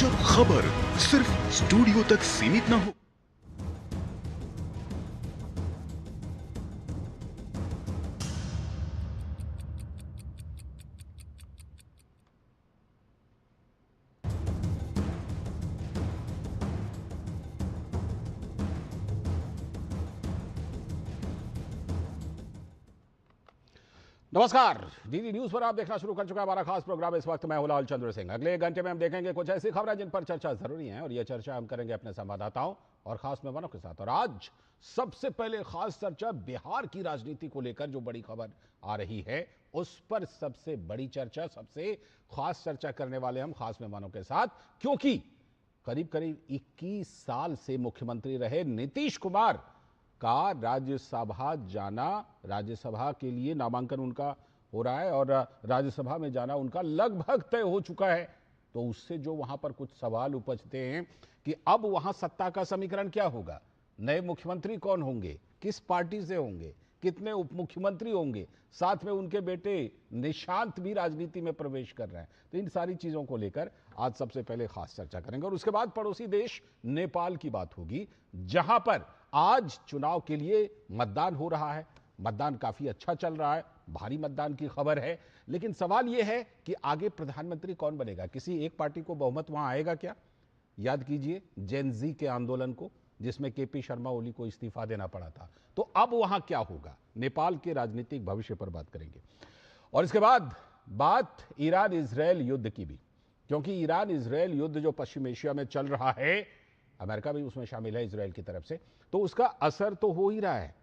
जब खबर सिर्फ स्टूडियो तक सीमित न हो। नमस्कार, डीडी न्यूज पर आप देखना शुरू कर चुका है हमारा खास प्रोग्राम। इस वक्त मैं हूं लाल चंद्र सिंह। अगले एक घंटे में हम देखेंगे कुछ ऐसी खबरें जिन पर चर्चा जरूरी है, और यह चर्चा हम करेंगे अपने संवाददाताओं और खास मेहमानों के साथ। और आज सबसे पहले खास चर्चा बिहार की राजनीति को लेकर जो बड़ी खबर आ रही है उस पर सबसे बड़ी चर्चा, सबसे खास चर्चा करने वाले हम खास मेहमानों के साथ, क्योंकि करीब करीब 21 साल से मुख्यमंत्री रहे नीतीश कुमार का राज्यसभा जाना, राज्यसभा के लिए नामांकन उनका हो रहा है और राज्यसभा में जाना उनका लगभग तय हो चुका है। तो उससे जो वहां पर कुछ सवाल उपजते हैं कि अब वहां सत्ता का समीकरण क्या होगा, नए मुख्यमंत्री कौन होंगे, किस पार्टी से होंगे, कितने उप मुख्यमंत्री होंगे, साथ में उनके बेटे निशांत भी राजनीति में प्रवेश कर रहे हैं। तो इन सारी चीजों को लेकर आज सबसे पहले खास चर्चा करेंगे और उसके बाद पड़ोसी देश नेपाल की बात होगी, जहां पर आज चुनाव के लिए मतदान हो रहा है। मतदान काफी अच्छा चल रहा है, भारी मतदान की खबर है, लेकिन सवाल यह है कि आगे प्रधानमंत्री कौन बनेगा। किसी एक पार्टी को बहुमत वहां आएगा क्या? याद कीजिए जेन जी के आंदोलन को, जिसमें केपी शर्मा ओली को इस्तीफा देना पड़ा था। तो अब वहां क्या होगा, नेपाल के राजनीतिक भविष्य पर बात करेंगे। और इसके बाद बात ईरान इजरायल युद्ध की भी, क्योंकि ईरान इजरायल युद्ध जो पश्चिम एशिया में चल रहा है, अमेरिका भी उसमें शामिल है इजरायल की तरफ से, तो उसका असर तो हो ही रहा है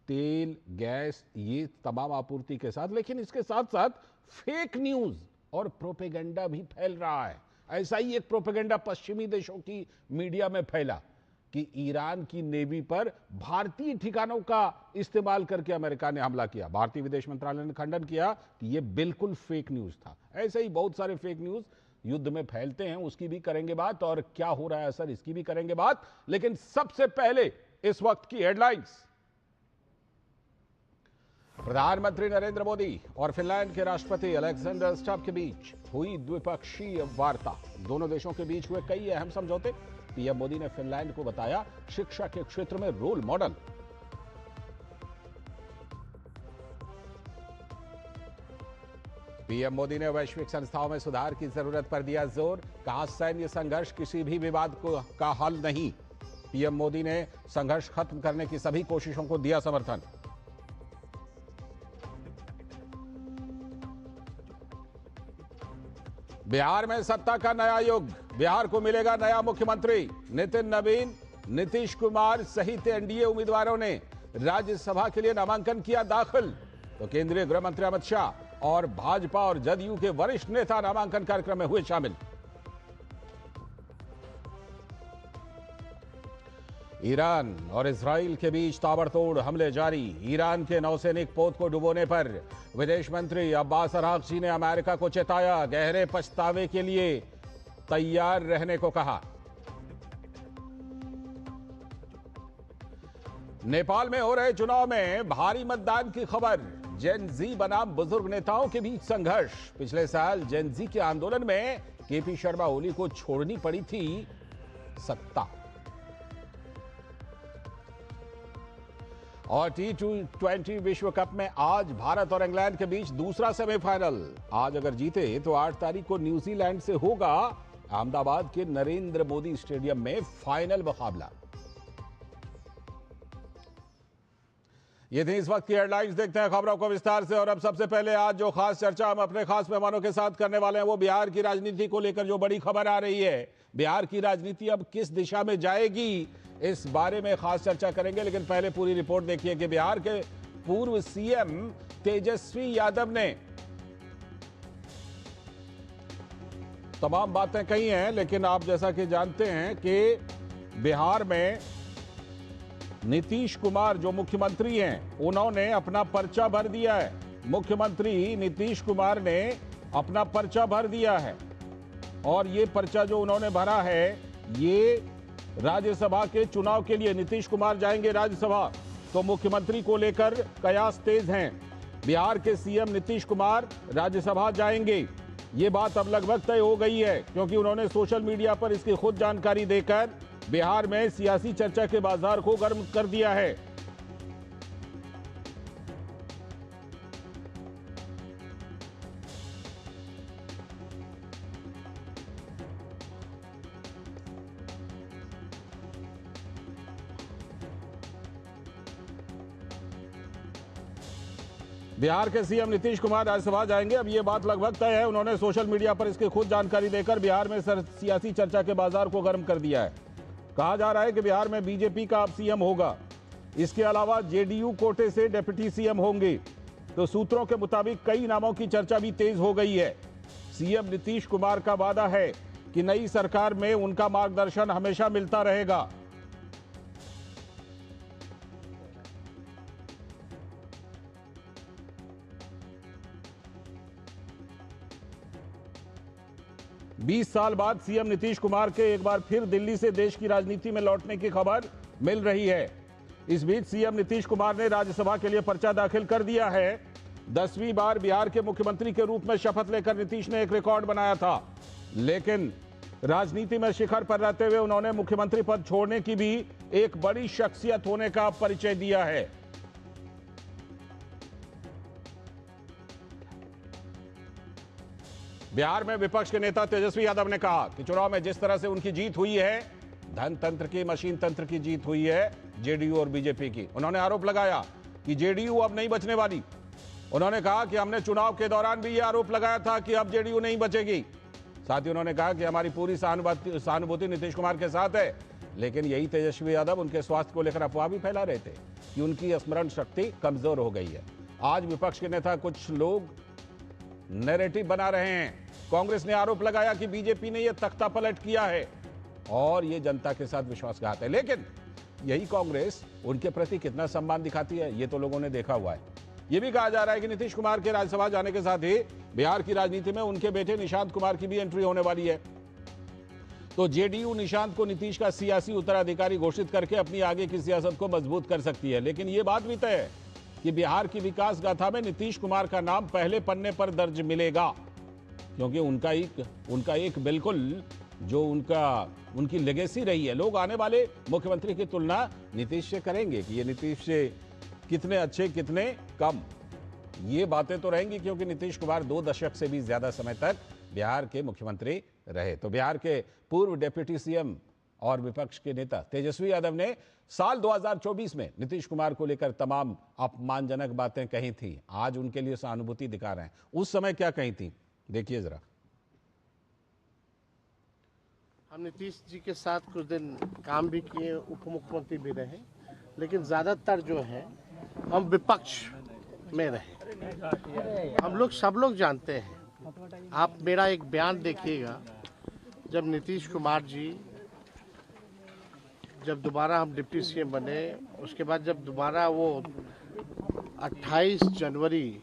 तेल, गैस, ये तमाम आपूर्ति के साथ, लेकिन इसके साथ साथ फेक न्यूज और प्रोपेगेंडा भी फैल रहा है। ऐसा ही एक प्रोपेगेंडा पश्चिमी देशों की मीडिया में फैला कि ईरान की नेवी पर भारतीय ठिकानों का इस्तेमाल करके अमेरिका ने हमला किया। भारतीय विदेश मंत्रालय ने खंडन किया कि यह बिल्कुल फेक न्यूज था। ऐसे ही बहुत सारे फेक न्यूज युद्ध में फैलते हैं, उसकी भी करेंगे बात, और क्या हो रहा है असर, इसकी भी करेंगे बात। लेकिन सबसे पहले इस वक्त की हेडलाइंस। प्रधानमंत्री नरेंद्र मोदी और फिनलैंड के राष्ट्रपति अलेक्जेंडर स्टब के बीच हुई द्विपक्षीय वार्ता। दोनों देशों के बीच हुए कई अहम समझौते। पीएम मोदी ने फिनलैंड को बताया शिक्षा के क्षेत्र में रोल मॉडल। पीएम मोदी ने वैश्विक संस्थाओं में सुधार की जरूरत पर दिया जोर, कहा सैन्य संघर्ष किसी भी विवाद का हल नहीं। पीएम मोदी ने संघर्ष खत्म करने की सभी कोशिशों को दिया समर्थन। बिहार में सत्ता का नया युग, बिहार को मिलेगा नया मुख्यमंत्री। नितिन नवीन, नीतीश कुमार सहित एनडीए उम्मीदवारों ने राज्यसभा के लिए नामांकन किया दाखिल। तो केंद्रीय गृह मंत्री अमित शाह और भाजपा और जदयू के वरिष्ठ नेता नामांकन कार्यक्रम में हुए शामिल। ईरान और इजराइल के बीच ताबड़तोड़ हमले जारी। ईरान के नौसैनिक पोत को डुबोने पर विदेश मंत्री अब्बास अरागची ने अमेरिका को चेताया, गहरे पछतावे के लिए तैयार रहने को कहा। नेपाल में हो रहे चुनाव में भारी मतदान की खबर। जेन जी बनाम बुजुर्ग नेताओं के बीच संघर्ष। पिछले साल जेन जी के आंदोलन में केपी शर्मा ओली को छोड़नी पड़ी थी सत्ता। और T20 विश्व कप में आज भारत और इंग्लैंड के बीच दूसरा सेमीफाइनल। आज अगर जीते तो 8 तारीख को न्यूजीलैंड से होगा अहमदाबाद के नरेंद्र मोदी स्टेडियम में फाइनल मुकाबला। ये थी इस वक्त की हेडलाइंस। देखते हैं खबरों को विस्तार से। और अब सबसे पहले आज जो खास चर्चा हम अपने खास मेहमानों के साथ करने वाले हैं वो बिहार की राजनीति को लेकर जो बड़ी खबर आ रही है। बिहार की राजनीति अब किस दिशा में जाएगी, इस बारे में खास चर्चा करेंगे। लेकिन पहले पूरी रिपोर्ट देखिए कि बिहार के पूर्व सीएम तेजस्वी यादव ने तमाम बातें कही हैं, लेकिन आप जैसा कि जानते हैं कि बिहार में नीतीश कुमार जो मुख्यमंत्री हैं उन्होंने अपना पर्चा भर दिया है। मुख्यमंत्री नीतीश कुमार ने अपना पर्चा भर दिया है और ये पर्चा जो उन्होंने भरा है ये राज्यसभा के चुनाव के लिए नीतीश कुमार जाएंगे राज्यसभा, तो मुख्यमंत्री को लेकर कयास तेज हैं। बिहार के सीएम नीतीश कुमार राज्यसभा जाएंगे ये बात अब लगभग तय हो गई है, क्योंकि उन्होंने सोशल मीडिया पर इसकी खुद जानकारी देकर बिहार में सियासी चर्चा के बाजार को गर्म कर दिया है। बिहार के सीएम नीतीश कुमार राज्यसभा जाएंगे, अब ये बात लगभग तय है। उन्होंने सोशल मीडिया पर इसकी खुद जानकारी देकर बिहार में सियासी चर्चा के बाजार को गर्म कर दिया है। कहा जा रहा है कि बिहार में बीजेपी का अब सीएम होगा। इसके अलावा जेडीयू कोटे से डिप्टी सीएम होंगे। तो सूत्रों के मुताबिक कई नामों की चर्चा भी तेज हो गई है। सीएम नीतीश कुमार का वादा है कि नई सरकार में उनका मार्गदर्शन हमेशा मिलता रहेगा। बीस साल बाद सीएम नीतीश कुमार के एक बार फिर दिल्ली से देश की राजनीति में लौटने की खबर मिल रही है। इस बीच सीएम नीतीश कुमार ने राज्यसभा के लिए पर्चा दाखिल कर दिया है। 10वीं बार बिहार के मुख्यमंत्री के रूप में शपथ लेकर नीतीश ने एक रिकॉर्ड बनाया था, लेकिन राजनीति में शिखर पर रहते हुए उन्होंने मुख्यमंत्री पद छोड़ने की भी एक बड़ी शख्सियत होने का परिचय दिया है। बिहार में विपक्ष के नेता तेजस्वी यादव ने कहा कि चुनाव में जिस तरह से उनकी जीत हुई है, धन तंत्र की, मशीन तंत्र की जीत हुई है जेडीयू और बीजेपी की। उन्होंने आरोप लगाया कि जेडीयू अब नहीं बचने वाली। उन्होंने कहा कि हमने चुनाव के दौरान भी यह आरोप लगाया था कि अब जेडीयू नहीं बचेगी। साथ ही उन्होंने कहा कि हमारी पूरी सहानुभूति नीतीश कुमार के साथ है, लेकिन यही तेजस्वी यादव उनके स्वास्थ्य को लेकर अफवाह भी फैला रहे थे कि उनकी स्मरण शक्ति कमजोर हो गई है। आज विपक्ष के नेता कुछ लोग नैरेटिव बना रहे हैं। कांग्रेस ने आरोप लगाया कि बीजेपी ने यह तख्ता पलट किया है और यह जनता के साथ विश्वासघात है, लेकिन यही कांग्रेस उनके प्रति कितना सम्मान दिखाती है ये तो लोगों ने देखा हुआ है। यह भी कहा जा रहा है कि नीतीश कुमार के राज्यसभा जाने के साथ ही बिहार की राजनीति में उनके बेटे निशांत कुमार की भी एंट्री होने वाली है। तो जेडीयू निशांत को नीतीश का सियासी उत्तराधिकारी घोषित करके अपनी आगे की सियासत को मजबूत कर सकती है। लेकिन यह बात भी तय है कि बिहार की विकास गाथा में नीतीश कुमार का नाम पहले पन्ने पर दर्ज मिलेगा, क्योंकि उनका एक बिल्कुल जो उनकी लेगेसी रही है। लोग आने वाले मुख्यमंत्री की तुलना नीतीश से करेंगे कि ये नीतीश से कितने अच्छे कितने कम, ये बातें तो रहेंगी, क्योंकि नीतीश कुमार 2 दशक से भी ज्यादा समय तक बिहार के मुख्यमंत्री रहे। तो बिहार के पूर्व डिप्टी सीएम और विपक्ष के नेता तेजस्वी यादव ने साल 2024 में नीतीश कुमार को लेकर तमाम अपमानजनक बातें कही थी। आज उनके लिए सहानुभूति दिखा रहे हैं। उस समय क्या कही थी, देखिए जरा। हम नीतीश जी के साथ कुछ दिन काम भी किए, उप मुख्यमंत्री भी रहे, लेकिन ज्यादातर जो है हम विपक्ष में रहे। हम लोग सब लोग जानते हैं। आप मेरा एक बयान देखिएगा, जब नीतीश कुमार जी जब दोबारा हम डिप्टी सीएम बने, उसके बाद जब दोबारा वो 28 जनवरी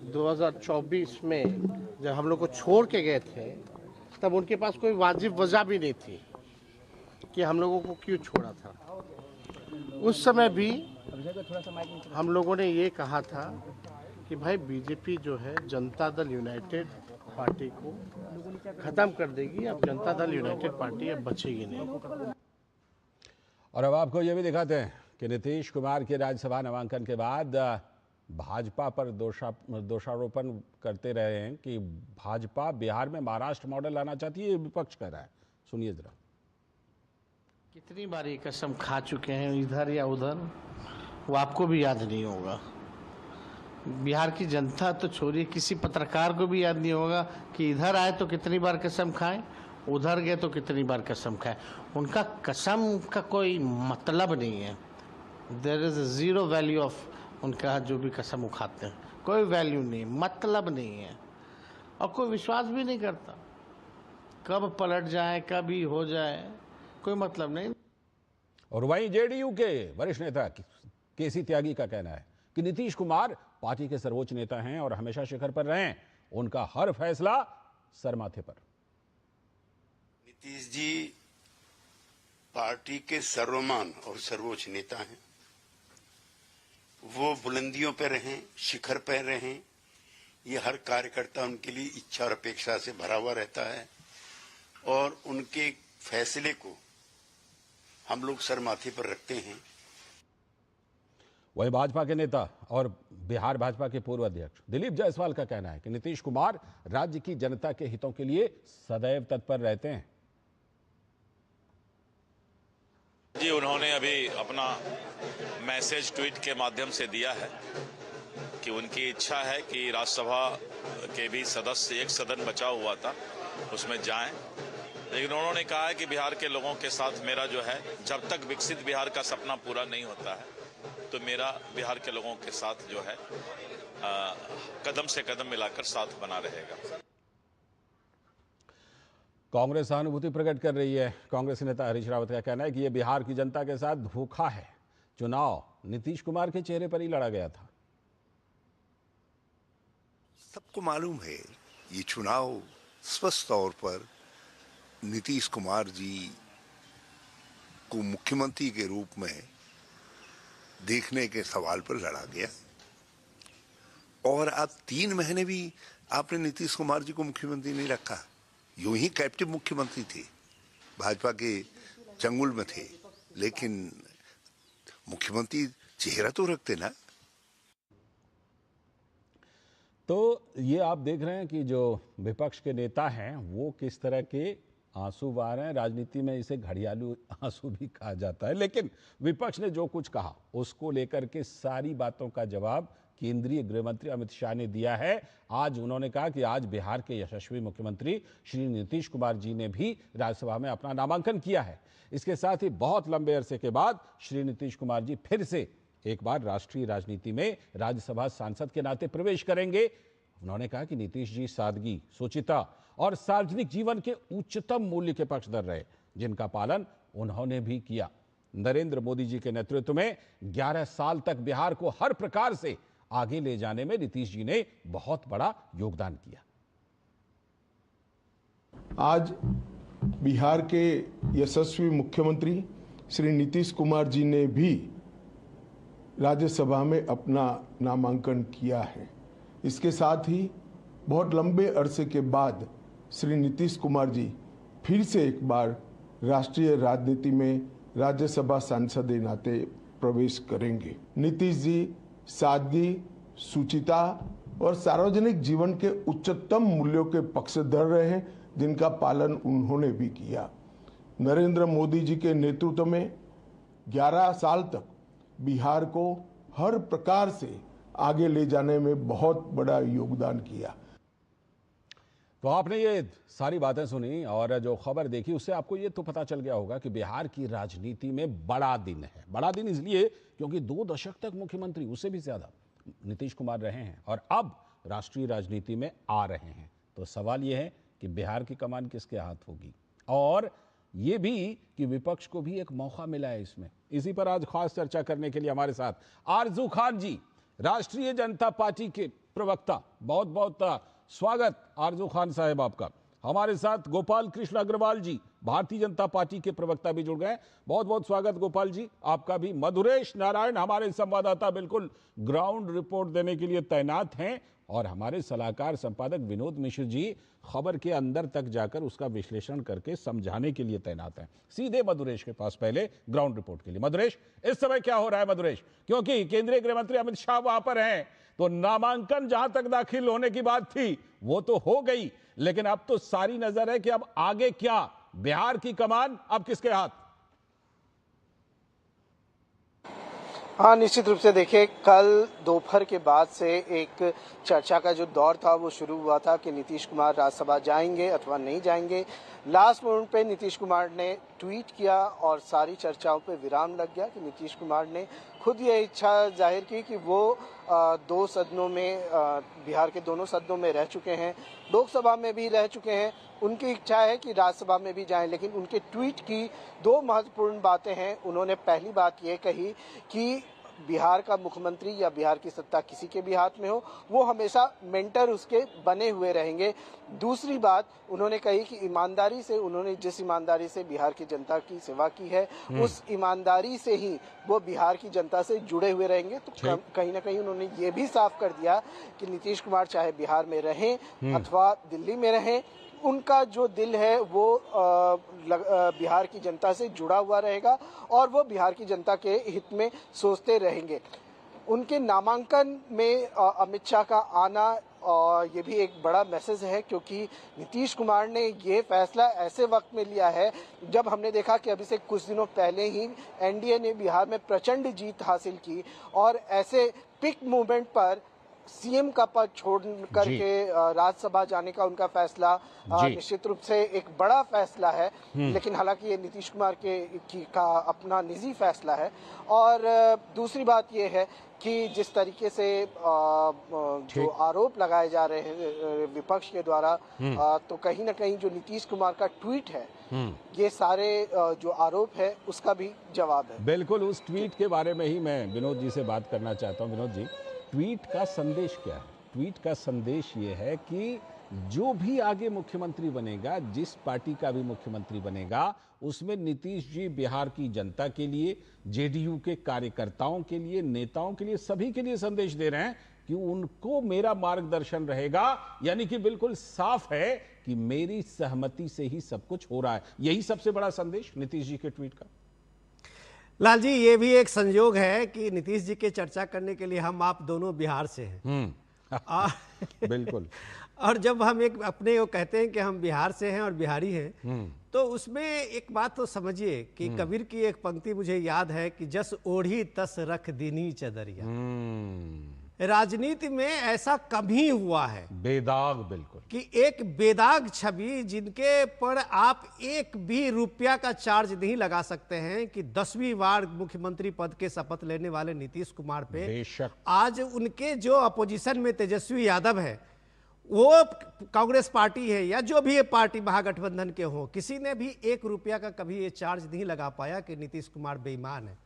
2024 में जब हम लोग को छोड़ के गए थे, तब उनके पास कोई वाजिब वजह भी नहीं थी कि हम लोगों को क्यों छोड़ा था। उस समय भी हम लोगों ने ये कहा था कि भाई बीजेपी जो है जनता दल यूनाइटेड पार्टी को खत्म कर देगी, अब जनता दल यूनाइटेड पार्टी अब बचेगी नहीं। और अब आपको ये भी दिखाते हैं कि नीतीश कुमार के राज्यसभा नामांकन के बाद भाजपा पर दोषारोपण करते रहे हैं कि भाजपा बिहार में महाराष्ट्र मॉडल लाना चाहती है, विपक्ष कह रहा है। सुनिए जरा। कितनी बार ये कसम खा चुके हैं इधर या उधर, वो आपको भी याद नहीं होगा। बिहार की जनता तो छोड़िए, किसी पत्रकार को भी याद नहीं होगा कि इधर आए तो कितनी बार कसम खाएं, उधर गए तो कितनी बार कसम खाएं। उनका कसम का कोई मतलब नहीं है। There is zero value of उनका जो भी कसम उखाते हैं, कोई वैल्यू नहीं, मतलब नहीं है, और कोई विश्वास भी नहीं करता। कब पलट जाए, कब ही हो जाए, कोई मतलब नहीं। और वहीं जेडीयू के वरिष्ठ नेता केसी त्यागी का कहना है कि नीतीश कुमार पार्टी के सर्वोच्च नेता हैं और हमेशा शिखर पर रहे। उनका हर फैसला सर माथे पर। नीतीश जी पार्टी के सर्वमान और सर्वोच्च नेता हैं। वो बुलंदियों पर रहें, शिखर पर रहें, ये हर कार्यकर्ता उनके लिए इच्छा और अपेक्षा से भरा हुआ रहता है और उनके फैसले को हम लोग सर माथे पर रखते हैं। वही भाजपा के नेता और बिहार भाजपा के पूर्व अध्यक्ष दिलीप जायसवाल का कहना है कि नीतीश कुमार राज्य की जनता के हितों के लिए सदैव तत्पर रहते हैं। जी, उन्होंने अभी अपना मैसेज ट्वीट के माध्यम से दिया है कि उनकी इच्छा है कि राज्यसभा के भी सदस्य, एक सदन बचा हुआ था, उसमें जाएं। लेकिन उन्होंने कहा है कि बिहार के लोगों के साथ मेरा जो है, जब तक विकसित बिहार का सपना पूरा नहीं होता है तो मेरा बिहार के लोगों के साथ जो है कदम से कदम मिलाकर साथ बना रहेगा। कांग्रेस सहानुभूति प्रकट कर रही है। कांग्रेस नेता हरीश रावत का कहना है कि यह बिहार की जनता के साथ धोखा है। चुनाव नीतीश कुमार के चेहरे पर ही लड़ा गया था। सबको मालूम है ये चुनाव स्पष्ट तौर पर नीतीश कुमार जी को मुख्यमंत्री के रूप में देखने के सवाल पर लड़ा गया और अब 3 महीने भी आपने नीतीश कुमार जी को मुख्यमंत्री नहीं रखा। यूं ही कैप्टिव मुख्यमंत्री थे, भाजपा के चंगुल में थे, लेकिन मुख्यमंत्री चेहरा तो रखते ना। तो ये आप देख रहे हैं कि जो विपक्ष के नेता हैं वो किस तरह के आंसू बहा रहे हैं। राजनीति में इसे घड़ियालू आंसू भी कहा जाता है। लेकिन विपक्ष ने जो कुछ कहा उसको लेकर के सारी बातों का जवाब केंद्रीय गृह मंत्री अमित शाह ने दिया है। आज उन्होंने कहा कि आज बिहार के यशस्वी मुख्यमंत्री श्री नीतीश कुमार जी ने भी राज्यसभा में अपना नामांकन किया है। इसके साथ ही बहुत लंबे अरसे के बाद श्री नीतीश कुमार जी फिर से एक बार राष्ट्रीय राजनीति में राज्यसभा सांसद के नाते प्रवेश करेंगे। उन्होंने कहा कि नीतीश जी सादगी, शुचिता और सार्वजनिक जीवन के उच्चतम मूल्य के पक्षधर रहे, जिनका पालन उन्होंने भी किया। नरेंद्र मोदी जी के नेतृत्व में 11 साल तक बिहार को हर प्रकार से आगे ले जाने में नीतीश जी ने बहुत बड़ा योगदान किया। आज बिहार के यशस्वी मुख्यमंत्री श्री नीतीश कुमार जी ने भी राज्यसभा में अपना नामांकन किया है। इसके साथ ही बहुत लंबे अरसे के बाद श्री नीतीश कुमार जी फिर से एक बार राष्ट्रीय राजनीति में राज्यसभा सांसद के नाते प्रवेश करेंगे। नीतीश जी सादगी, शुचिता और सार्वजनिक जीवन के उच्चतम मूल्यों के पक्षधर रहे हैं, जिनका पालन उन्होंने भी किया। नरेंद्र मोदी जी के नेतृत्व में 11 साल तक बिहार को हर प्रकार से आगे ले जाने में बहुत बड़ा योगदान किया। तो आपने ये सारी बातें सुनी और जो खबर देखी उससे आपको ये तो पता चल गया होगा कि बिहार की राजनीति में बड़ा दिन है। बड़ा दिन इसलिए क्योंकि 2 दशक तक मुख्यमंत्री, उससे भी ज्यादा, नीतीश कुमार रहे हैं और अब राष्ट्रीय राजनीति में आ रहे हैं। तो सवाल ये है कि बिहार की कमान किसके हाथ होगी, और ये भी कि विपक्ष को भी एक मौका मिला है इसमें। इसी पर आज खास चर्चा करने के लिए हमारे साथ आरजू खान जी, राष्ट्रीय जनता पार्टी के प्रवक्ता। बहुत बहुत स्वागत आरजू खान साहब आपका। हमारे साथ गोपाल कृष्ण अग्रवाल जी, भारतीय जनता पार्टी के प्रवक्ता भी जुड़ गए। बहुत बहुत स्वागत गोपाल जी आपका भी। मधुरेश नारायण हमारे संवाददाता बिल्कुल ग्राउंड रिपोर्ट देने के लिए तैनात हैं, और हमारे सलाहकार संपादक विनोद मिश्र जी खबर के अंदर तक जाकर उसका विश्लेषण करके समझाने के लिए तैनात हैं। सीधे मधुरेश के पास पहले ग्राउंड रिपोर्ट के लिए। मधुरेश, इस समय क्या हो रहा है मधुरेश? क्योंकि केंद्रीय गृह मंत्री अमित शाह वहां पर हैं, तो नामांकन जहां तक दाखिल होने की बात थी वो तो हो गई, लेकिन अब तो सारी नजर है कि अब आगे क्या, बिहार की कमान अब किसके हाथ? हाँ, निश्चित रूप से देखिए, कल दोपहर के बाद से एक चर्चा का जो दौर था वो शुरू हुआ था कि नीतीश कुमार राज्यसभा जाएंगे अथवा नहीं जाएंगे। लास्ट मोमेंट पे नीतीश कुमार ने ट्वीट किया और सारी चर्चाओं पे विराम लग गया कि नीतीश कुमार ने खुद ये इच्छा जाहिर की कि वो 2 सदनों में, बिहार के दोनों सदनों में रह चुके हैं, लोकसभा में भी रह चुके हैं। उनकी इच्छा है कि राज्यसभा में भी जाएं, लेकिन उनके ट्वीट की 2 महत्वपूर्ण बातें हैं। उन्होंने पहली बात ये कही कि बिहार का मुख्यमंत्री या बिहार की सत्ता किसी के भी हाथ में हो, वो हमेशा मेंटर उसके बने हुए रहेंगे। दूसरी बात उन्होंने कही कि ईमानदारी से, उन्होंने जिस ईमानदारी से बिहार की जनता की सेवा की है, उस ईमानदारी से ही वो बिहार की जनता से जुड़े हुए रहेंगे। तो कहीं ना कहीं उन्होंने ये भी साफ कर दिया कि नीतीश कुमार चाहे बिहार में रहें अथवा दिल्ली में रहें, उनका जो दिल है वो बिहार की जनता से जुड़ा हुआ रहेगा और वो बिहार की जनता के हित में सोचते रहेंगे। उनके नामांकन में अमित शाह का आना और ये भी एक बड़ा मैसेज है, क्योंकि नीतीश कुमार ने ये फैसला ऐसे वक्त में लिया है जब हमने देखा कि अभी से कुछ दिनों पहले ही एनडीए ने बिहार में प्रचंड जीत हासिल की और ऐसे पिक मूवमेंट पर सीएम का पद छोड़ करके राज्यसभा जाने का उनका फैसला निश्चित रूप से एक बड़ा फैसला है। लेकिन हालांकि ये नीतीश कुमार का अपना निजी फैसला है। और दूसरी बात ये है कि जिस तरीके से जो आरोप लगाए जा रहे हैं विपक्ष के द्वारा, तो कहीं ना कहीं जो नीतीश कुमार का ट्वीट है, ये सारे जो आरोप है उसका भी जवाब है। बिल्कुल, उस ट्वीट के बारे में ही मैं विनोद जी से बात करना चाहता हूं। विनोद जी, ट्वीट का संदेश क्या है? ट्वीट का संदेश ये है कि जो भी आगे मुख्यमंत्री बनेगा, जिस पार्टी का भी मुख्यमंत्री बनेगा, उसमें नीतीश जी बिहार की जनता के लिए, जेडीयू के कार्यकर्ताओं के लिए, नेताओं के लिए, सभी के लिए संदेश दे रहे हैं कि उनको मेरा मार्गदर्शन रहेगा। यानी कि बिल्कुल साफ है कि मेरी सहमति से ही सब कुछ हो रहा है। यही सबसे बड़ा संदेश नीतीश जी के ट्वीट का। लाल जी, ये भी एक संयोग है कि नीतीश जी के चर्चा करने के लिए हम आप दोनों बिहार से हैं। बिल्कुल। और जब हम एक अपने को कहते हैं कि हम बिहार से हैं और बिहारी हैं, तो उसमें एक बात तो समझिए कि कबीर की एक पंक्ति मुझे याद है कि जस ओढ़ी तस रख दीनी चदरिया। राजनीति में ऐसा कम ही हुआ है, बेदाग, बिल्कुल, कि एक बेदाग छवि जिनके पर आप एक भी रुपया का चार्ज नहीं लगा सकते हैं, कि 10वीं बार मुख्यमंत्री पद के शपथ लेने वाले नीतीश कुमार पे बेशक आज उनके जो अपोजिशन में तेजस्वी यादव है, वो कांग्रेस पार्टी है या जो भी ये पार्टी महागठबंधन के हो, किसी ने भी 1 रुपया का कभी ये चार्ज नहीं लगा पाया कि नीतीश कुमार बेईमान है।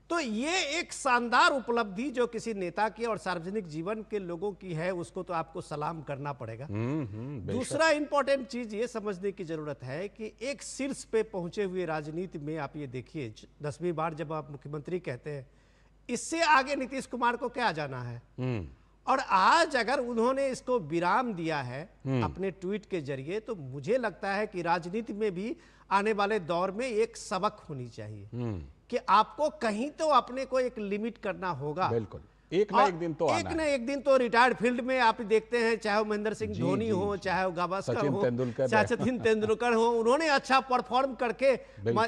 तो ये एक शानदार उपलब्धि जो किसी नेता की और सार्वजनिक जीवन के लोगों की है, उसको तो आपको सलाम करना पड़ेगा। दूसरा इंपॉर्टेंट चीज ये समझने की जरूरत है कि एक शीर्ष पे पहुंचे हुए राजनीति में आप ये देखिए, 10वीं बार जब आप मुख्यमंत्री कहते हैं, इससे आगे नीतीश कुमार को क्या जाना है। और आज अगर उन्होंने इसको विराम दिया है अपने ट्वीट के जरिए, तो मुझे लगता है कि राजनीति में भी आने वाले दौर में एक सबक होनी चाहिए कि आपको कहीं तो अपने को एक लिमिट करना होगा। बिल्कुल, एक ना एक दिन तो आना है। एक ना एक दिन तो रिटायर्ड फील्ड में आप देखते हैं, चाहे वो महेंद्र सिंह धोनी हो, चाहे वो गावस्कर हो, चाहे सचिन तेंदुलकर हो, उन्होंने अच्छा परफॉर्म करके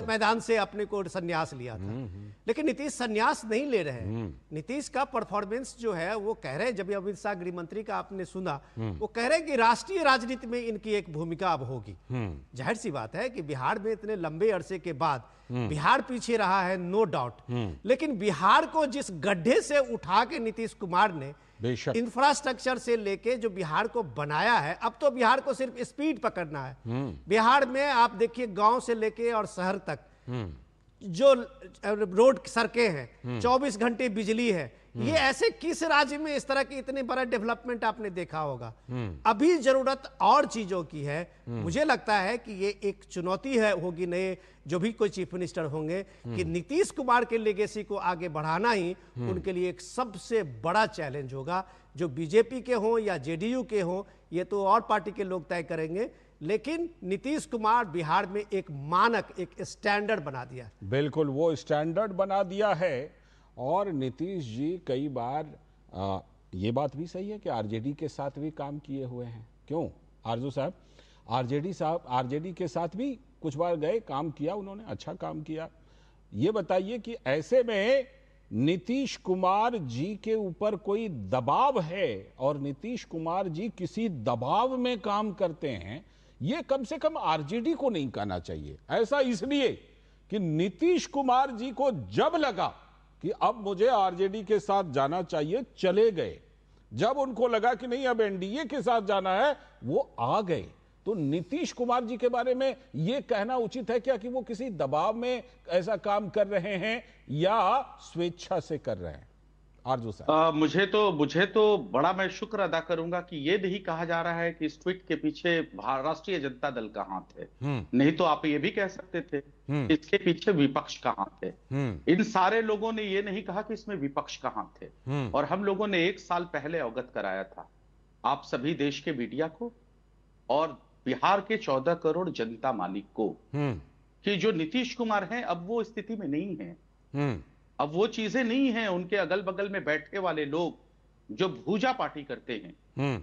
मैदान से अपने को संन्यास लिया था। लेकिन नीतीश संन्यास नहीं ले रहे हैं। नीतीश का परफॉर्मेंस जो है वो कह रहे हैं, जब अमित शाह गृह मंत्री का आपने सुना, वो कह रहे हैं कि राष्ट्रीय राजनीति में इनकी एक भूमिका अब होगी। जाहिर सी बात है कि बिहार में इतने लंबे अरसे के बाद बिहार पीछे रहा है, नो डाउट, लेकिन बिहार को जिस गड्ढे से उठा के नीतीश कुमार ने इंफ्रास्ट्रक्चर से लेके जो बिहार को बनाया है, अब तो बिहार को सिर्फ स्पीड पकड़ना है। बिहार में आप देखिए, गांव से लेके और शहर तक जो रोड, सड़कें हैं, 24 घंटे बिजली है, ये ऐसे किस राज्य में इस तरह की इतने बड़ा डेवलपमेंट आपने देखा होगा। अभी जरूरत और चीजों की है। मुझे लगता है कि ये एक चुनौती है होगी नए जो भी कोई चीफ मिनिस्टर होंगे, कि नीतीश कुमार के लेगेसी को आगे बढ़ाना ही उनके लिए एक सबसे बड़ा चैलेंज होगा। जो बीजेपी के हों या जेडीयू के हों, ये तो और पार्टी के लोग तय करेंगे, लेकिन नीतीश कुमार बिहार में एक मानक, एक स्टैंडर्ड बना दिया। बिल्कुल, वो स्टैंडर्ड बना दिया है। और नीतीश जी कई बार ये बात भी सही है कि आरजेडी के साथ भी काम किए हुए हैं। क्यों आरजू साहब, आरजेडी के साथ भी कुछ बार गए, काम किया उन्होंने, अच्छा काम किया। ये बताइए कि ऐसे में नीतीश कुमार जी के ऊपर कोई दबाव है और नीतीश कुमार जी किसी दबाव में काम करते हैं, ये कम से कम आरजेडी को नहीं कहना चाहिए। ऐसा इसलिए कि नीतीश कुमार जी को जब लगा कि अब मुझे आरजेडी के साथ जाना चाहिए, चले गए। जब उनको लगा कि नहीं अब एनडीए के साथ जाना है, वो आ गए। तो नीतीश कुमार जी के बारे में यह कहना उचित है क्या कि वो किसी दबाव में ऐसा काम कर रहे हैं या स्वेच्छा से कर रहे हैं? आरजू साहब, मुझे तो बड़ा मैं शुक्र अदा करूंगा कि ये नहीं कहा जा रहा है कि इस ट्वीट के पीछे राष्ट्रीय जनता दल का हाथ है। नहीं तो आप ये भी कह सकते थे इसके पीछे विपक्ष का हाथ है। इन सारे लोगों ने ये नहीं कहा कि इसमें विपक्ष का हाथ है। और हम लोगों ने 1 साल पहले अवगत कराया था आप सभी देश के मीडिया को और बिहार के 14 करोड़ जनता मालिक को कि जो नीतीश कुमार हैं अब वो स्थिति में नहीं है। अब वो चीजें नहीं हैं। उनके अगल बगल में बैठे वाले लोग जो भूजा पार्टी करते हैं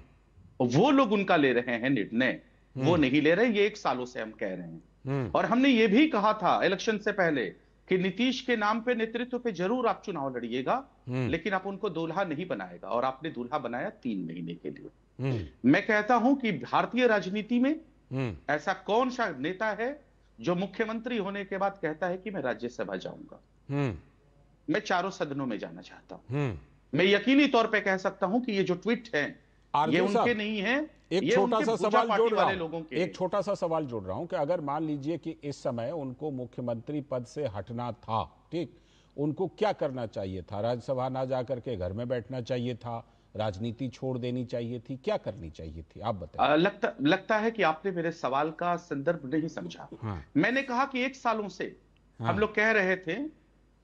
वो लोग उनका ले रहे हैं निर्णय, वो नहीं ले रहे। ये 1 सालों से हम कह रहे हैं। और हमने ये भी कहा था इलेक्शन से पहले कि नीतीश के नाम पे, नेतृत्व पे जरूर आप चुनाव लड़िएगा, लेकिन आप उनको दूल्हा नहीं बनाएगा। और आपने दूल्हा बनाया 3 महीने के लिए। मैं कहता हूं कि भारतीय राजनीति में ऐसा कौन सा नेता है जो मुख्यमंत्री होने के बाद कहता है कि मैं राज्यसभा जाऊंगा, मैं चारों सदनों में जाना चाहता हूं। मैं यकीनी तौर पे कह सकता हूं कि ये जो ट्वीट हैं ये उनके नहीं है। एक छोटा सा सवाल जोड़ रहा हूं, एक छोटा सा सवाल जोड़ रहा हूं कि अगर मान लीजिए कि इस समय उनको मुख्यमंत्री पद से हटना था, ठीक, उनको क्या करना चाहिए था? राज्यसभा ना जाकर के घर में बैठना चाहिए था, राजनीति छोड़ देनी चाहिए थी, क्या करनी चाहिए थी? आप बताइए। लगता है कि आपने मेरे सवाल का संदर्भ नहीं समझा। मैंने कहा कि 1 सालों से हम लोग कह रहे थे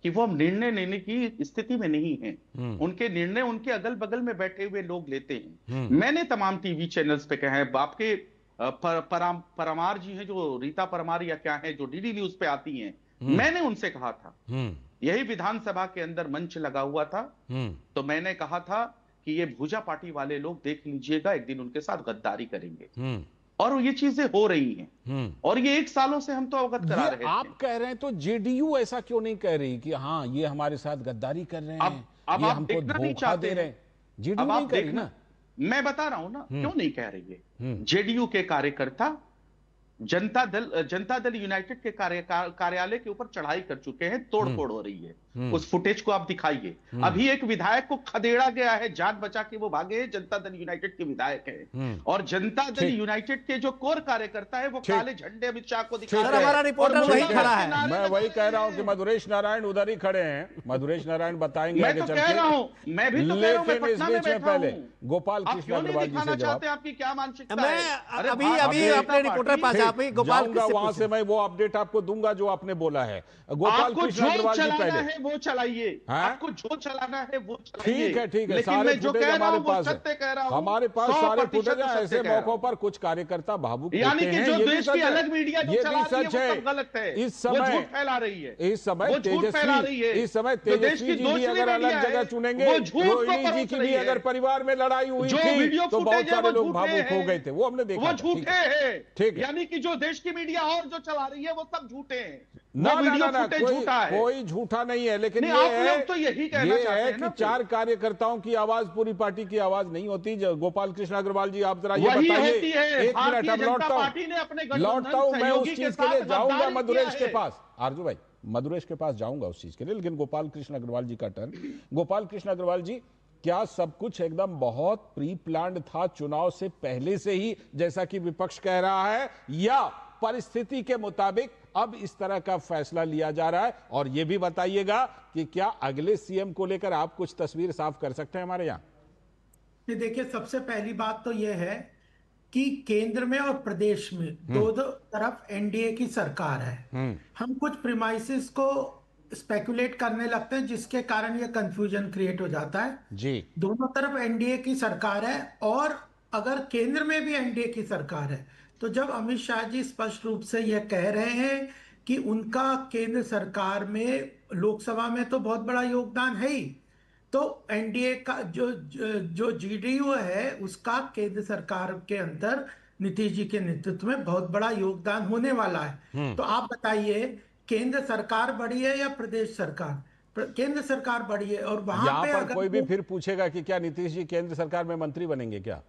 कि वो हम निर्णय लेने की स्थिति में नहीं हैं। उनके निर्णय उनके अगल बगल में बैठे हुए लोग लेते हैं। मैंने तमाम टीवी चैनल्स पे कहा है, आपके परमार जी हैं जो रीता परमार या क्या है जो डीडी न्यूज पे आती हैं, मैंने उनसे कहा था, यही विधानसभा के अंदर मंच लगा हुआ था, तो मैंने कहा था कि ये भूजा पार्टी वाले लोग देख लीजिएगा एक दिन उनके साथ गद्दारी करेंगे। और ये चीजें हो रही हैं। और ये 1 सालों से हम तो अवगत करा रहे हैं। आप कह रहे हैं तो जेडीयू ऐसा क्यों नहीं कह रही कि हाँ ये हमारे साथ गद्दारी कर रहे हैं, ये हमको धोखा दे रहे हैं? जेडीयू नहीं कह रही ना। मैं बता रहा हूं ना क्यों नहीं कह रही है। जेडीयू के कार्यकर्ता जनता दल यूनाइटेड के कार्यालय के ऊपर चढ़ाई कर चुके हैं, तोड़फोड़ हो रही है। उस फुटेज को आप दिखाइए। अभी एक विधायक को खदेड़ा गया है, जान बचा के वो भागे हैं, जनता दल यूनाइटेड के विधायक हैं। और जनता दल यूनाइटेड के जो कोर कार्यकर्ता है वो काले झंडे अमित शाह को दिखा रहे हैं। हमारा रिपोर्टर वही खड़ा है। मैं वही कह रहा हूं कि मधुरेश नारायण उधर ही खड़े हैं। मधुरेश नारायण बताएंगे आगे चल के। मैं भी तो कह रहा हूं, मैं पटना में बैठा हूं। पहले गोपाल कृष्ण अग्रवाल जी से जवाब। आपकी क्या मानसिकता है? मैं अभी अपने रिपोर्टर पास जाऊंगा, वहां से मैं वो अपडेट आपको दूंगा जो आपने बोला है। गोपाल कृष्ण अग्रवाल जी पहले वो चलाइए, आपको जो चलाना है वो चलाइए। ठीक है, सारे फुटेज हमारे पास है। हमारे पास सारे फुटेज हैं। ऐसे मौकों पर कुछ कार्यकर्ता भावुक होते हैं, जो देश की अलग मीडिया जो चला रही है वो सब गलत है। इस समय झूठ फैला रही है। इस समय तेजस्वी जी भी अगर अलग जगह चुनेंगे, रोहिणी जी की भी अगर परिवार में लड़ाई हुई थी तो बहुत सारे लोग भावुक हो गए थे, वो हमने देखा। वो झूठे हैं। ठीक है, यानी कि जो देश की मीडिया और जो चला रही है वो सब झूठे हैं। ना, कोई झूठा नहीं है। लेकिन ये है कि 4 कार्यकर्ताओं की आवाज पूरी पार्टी की आवाज नहीं होती। गोपाल कृष्ण अग्रवाल जी आप जरा ये बताइए। 1 मिनट, हम लौटता हूं मैं उस चीज के लिए जाऊंगा मधुरेश के पास। आरजू भाई, मधुरेश के पास जाऊंगा उस चीज के लिए, लेकिन गोपाल कृष्ण अग्रवाल जी का टर्न। गोपाल कृष्ण अग्रवाल जी, क्या सब कुछ एकदम बहुत प्री प्लान्ड था चुनाव से पहले से ही, जैसा कि विपक्ष कह रहा है, या परिस्थिति के मुताबिक अब इस तरह का फैसला लिया जा रहा है? और यह भी बताइएगा कि क्या अगले सीएम को लेकर आप कुछ तस्वीर साफ कर सकते हैं हमारे यहां? देखिए, सबसे पहली बात तो यह है कि केंद्र में और प्रदेश में दोनों तरफ एनडीए की सरकार है। हम कुछ प्रीमाइसेस को स्पेकुलेट करने लगते हैं जिसके कारण यह कंफ्यूजन क्रिएट हो जाता है जी। दोनों तरफ एनडीए की सरकार है, और अगर केंद्र में भी एनडीए की सरकार है तो जब अमित शाह जी स्पष्ट रूप से यह कह रहे हैं कि उनका केंद्र सरकार में, लोकसभा में तो बहुत बड़ा योगदान है ही, तो एनडीए का जो जेडीयू है उसका केंद्र सरकार के अंदर नीतीश जी के नेतृत्व में बहुत बड़ा योगदान होने वाला है। तो आप बताइए, केंद्र सरकार बड़ी है या प्रदेश सरकार? केंद्र सरकार बड़ी है। और वहां पे अगर कोई भी फिर पूछेगा कि क्या नीतीश जी केंद्र सरकार में मंत्री बनेंगे क्या?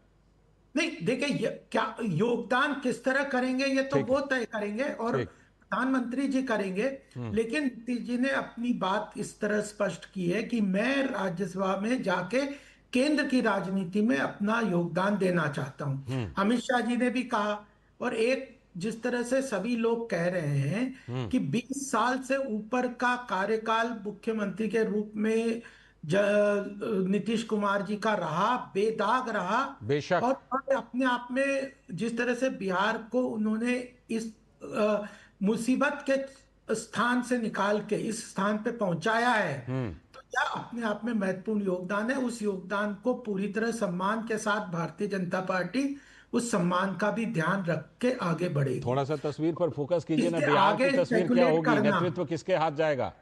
नहीं, देखिए, क्या योगदान किस तरह करेंगे ये तो वो तय करेंगे और प्रधानमंत्री जी करेंगे। लेकिन नीतीश जी ने अपनी बात इस तरह स्पष्ट की है कि मैं राज्यसभा में जाके केंद्र की राजनीति में अपना योगदान देना चाहता हूं। अमित शाह जी ने भी कहा, और एक जिस तरह से सभी लोग कह रहे हैं कि 20 साल से ऊपर का कार्यकाल मुख्यमंत्री के रूप में नीतीश कुमार जी का रहा, बेदाग रहा। बेशक। और अपने आप में जिस तरह से बिहार को उन्होंने इस मुसीबत के स्थान से निकाल के इस स्थान पे पहुंचाया है, तो यह अपने आप में महत्वपूर्ण योगदान है। उस योगदान को पूरी तरह सम्मान के साथ भारतीय जनता पार्टी उस सम्मान का भी ध्यान रख के आगे बढ़ेगी। थोड़ा सा तस्वीर पर फोकस कीजिए ना, बिहार की तस्वीर क्या होगी, नेतृत्व किसके हाथ जाएगा?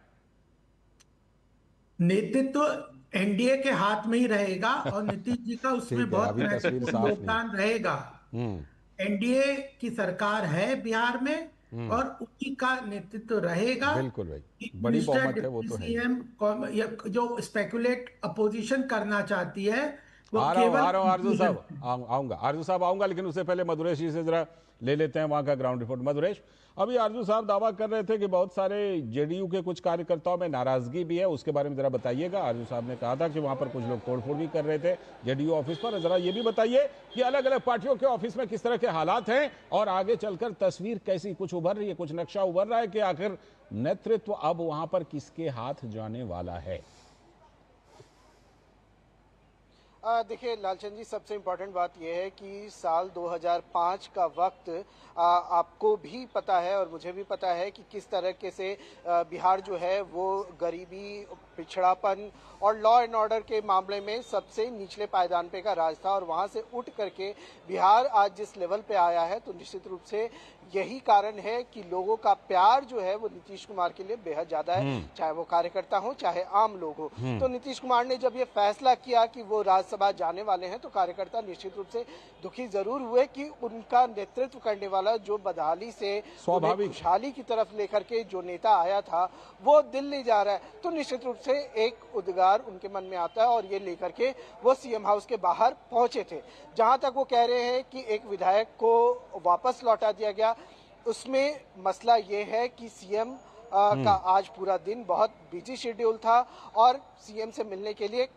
नेतृत्व एनडीए के हाथ में ही रहेगा और नीतीश जी का उसमें बहुत महत्वपूर्ण योगदान रहेगा। एनडीए की सरकार है बिहार में और उन्हीं का नेतृत्व रहेगा। बिल्कुल भाई, बड़ी बहुमत है वो तो है। सीएम जो स्पेकुलेट अपोजिशन करना चाहती है वो आ रहा हूं आरजू साहब, आऊंगा, लेकिन उससे पहले मधुरेश जी से जरा ले लेते हैं वहां का ग्राउंड रिपोर्ट। मधुरेश, अभी आरजू साहब दावा कर रहे थे कि बहुत सारे जेडीयू के कुछ कार्यकर्ताओं में नाराजगी भी है, उसके बारे में जरा बताइएगा। आरजू साहब ने कहा था कि वहां पर कुछ लोग तोड़फोड़ भी कर रहे थे जेडीयू ऑफिस पर। जरा ये भी बताइए कि अलग अलग पार्टियों के ऑफिस में किस तरह के हालात हैं और आगे चलकर तस्वीर कैसी कुछ उभर रही है, कुछ नक्शा उभर रहा है कि आखिर नेतृत्व अब वहां पर किसके हाथ जाने वाला है? देखिए लालचंद जी, सबसे इम्पोर्टेंट बात यह है कि साल 2005 का वक्त आपको भी पता है और मुझे भी पता है कि किस तरीके से बिहार जो है वो गरीबी, पिछड़ापन और लॉ एंड ऑर्डर के मामले में सबसे निचले पायदान पे का राज था। और वहाँ से उठ करके बिहार आज जिस लेवल पे आया है, तो निश्चित रूप से यही कारण है कि लोगों का प्यार जो है वो नीतीश कुमार के लिए बेहद ज्यादा है, चाहे वो कार्यकर्ता हो चाहे आम लोग हो। तो नीतीश कुमार ने जब ये फैसला किया कि वो राज्यसभा जाने वाले हैं, तो कार्यकर्ता निश्चित रूप से दुखी जरूर हुए कि उनका नेतृत्व करने वाला जो बदहाली से खुशहाली की तरफ लेकर के जो नेता आया था वो दिल्ली जा रहा है। तो निश्चित रूप से एक उद्गार उनके मन में आता है और ये लेकर के वो सीएम हाउस के बाहर पहुंचे थे। जहां तक वो कह रहे हैं कि एक विधायक को वापस लौटा दिया गया, उसमें मसला ये है कि सीएम का आज पूरा दिन बहुत बिजी शेड्यूल था और सीएम से मिलने के लिए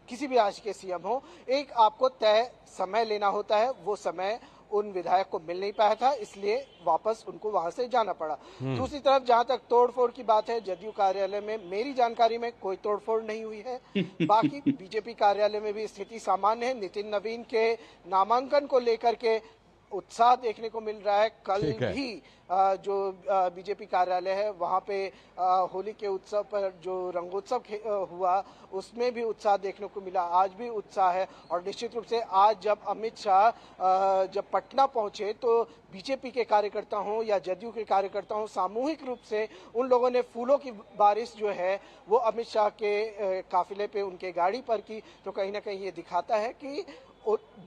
किसी भी राज्य के सीएम हो, एक आपको तय समय लेना होता है, वो समय उन विधायक को मिल नहीं पाया था, इसलिए वापस उनको वहां से जाना पड़ा। दूसरी तरफ जहां तक तोड़फोड़ की बात है, जदयू कार्यालय में मेरी जानकारी में कोई तोड़फोड़ नहीं हुई है। बाकी बीजेपी कार्यालय में भी स्थिति सामान्य है। नितिन नवीन के नामांकन को लेकर के उत्साह देखने को मिल रहा है। कल भी जो बीजेपी कार्यालय है वहां पे होली के उत्सव पर जो रंगोत्सव हुआ उसमें भी उत्साह देखने को मिला। आज भी उत्साह है और निश्चित रूप से आज जब अमित शाह जब पटना पहुंचे तो बीजेपी के कार्यकर्ता हों या जदयू के कार्यकर्ता हों, सामूहिक रूप से उन लोगों ने फूलों की बारिश जो है वो अमित शाह के काफिले पे उनके गाड़ी पर की। तो कहीं ना कहीं ये दिखाता है कि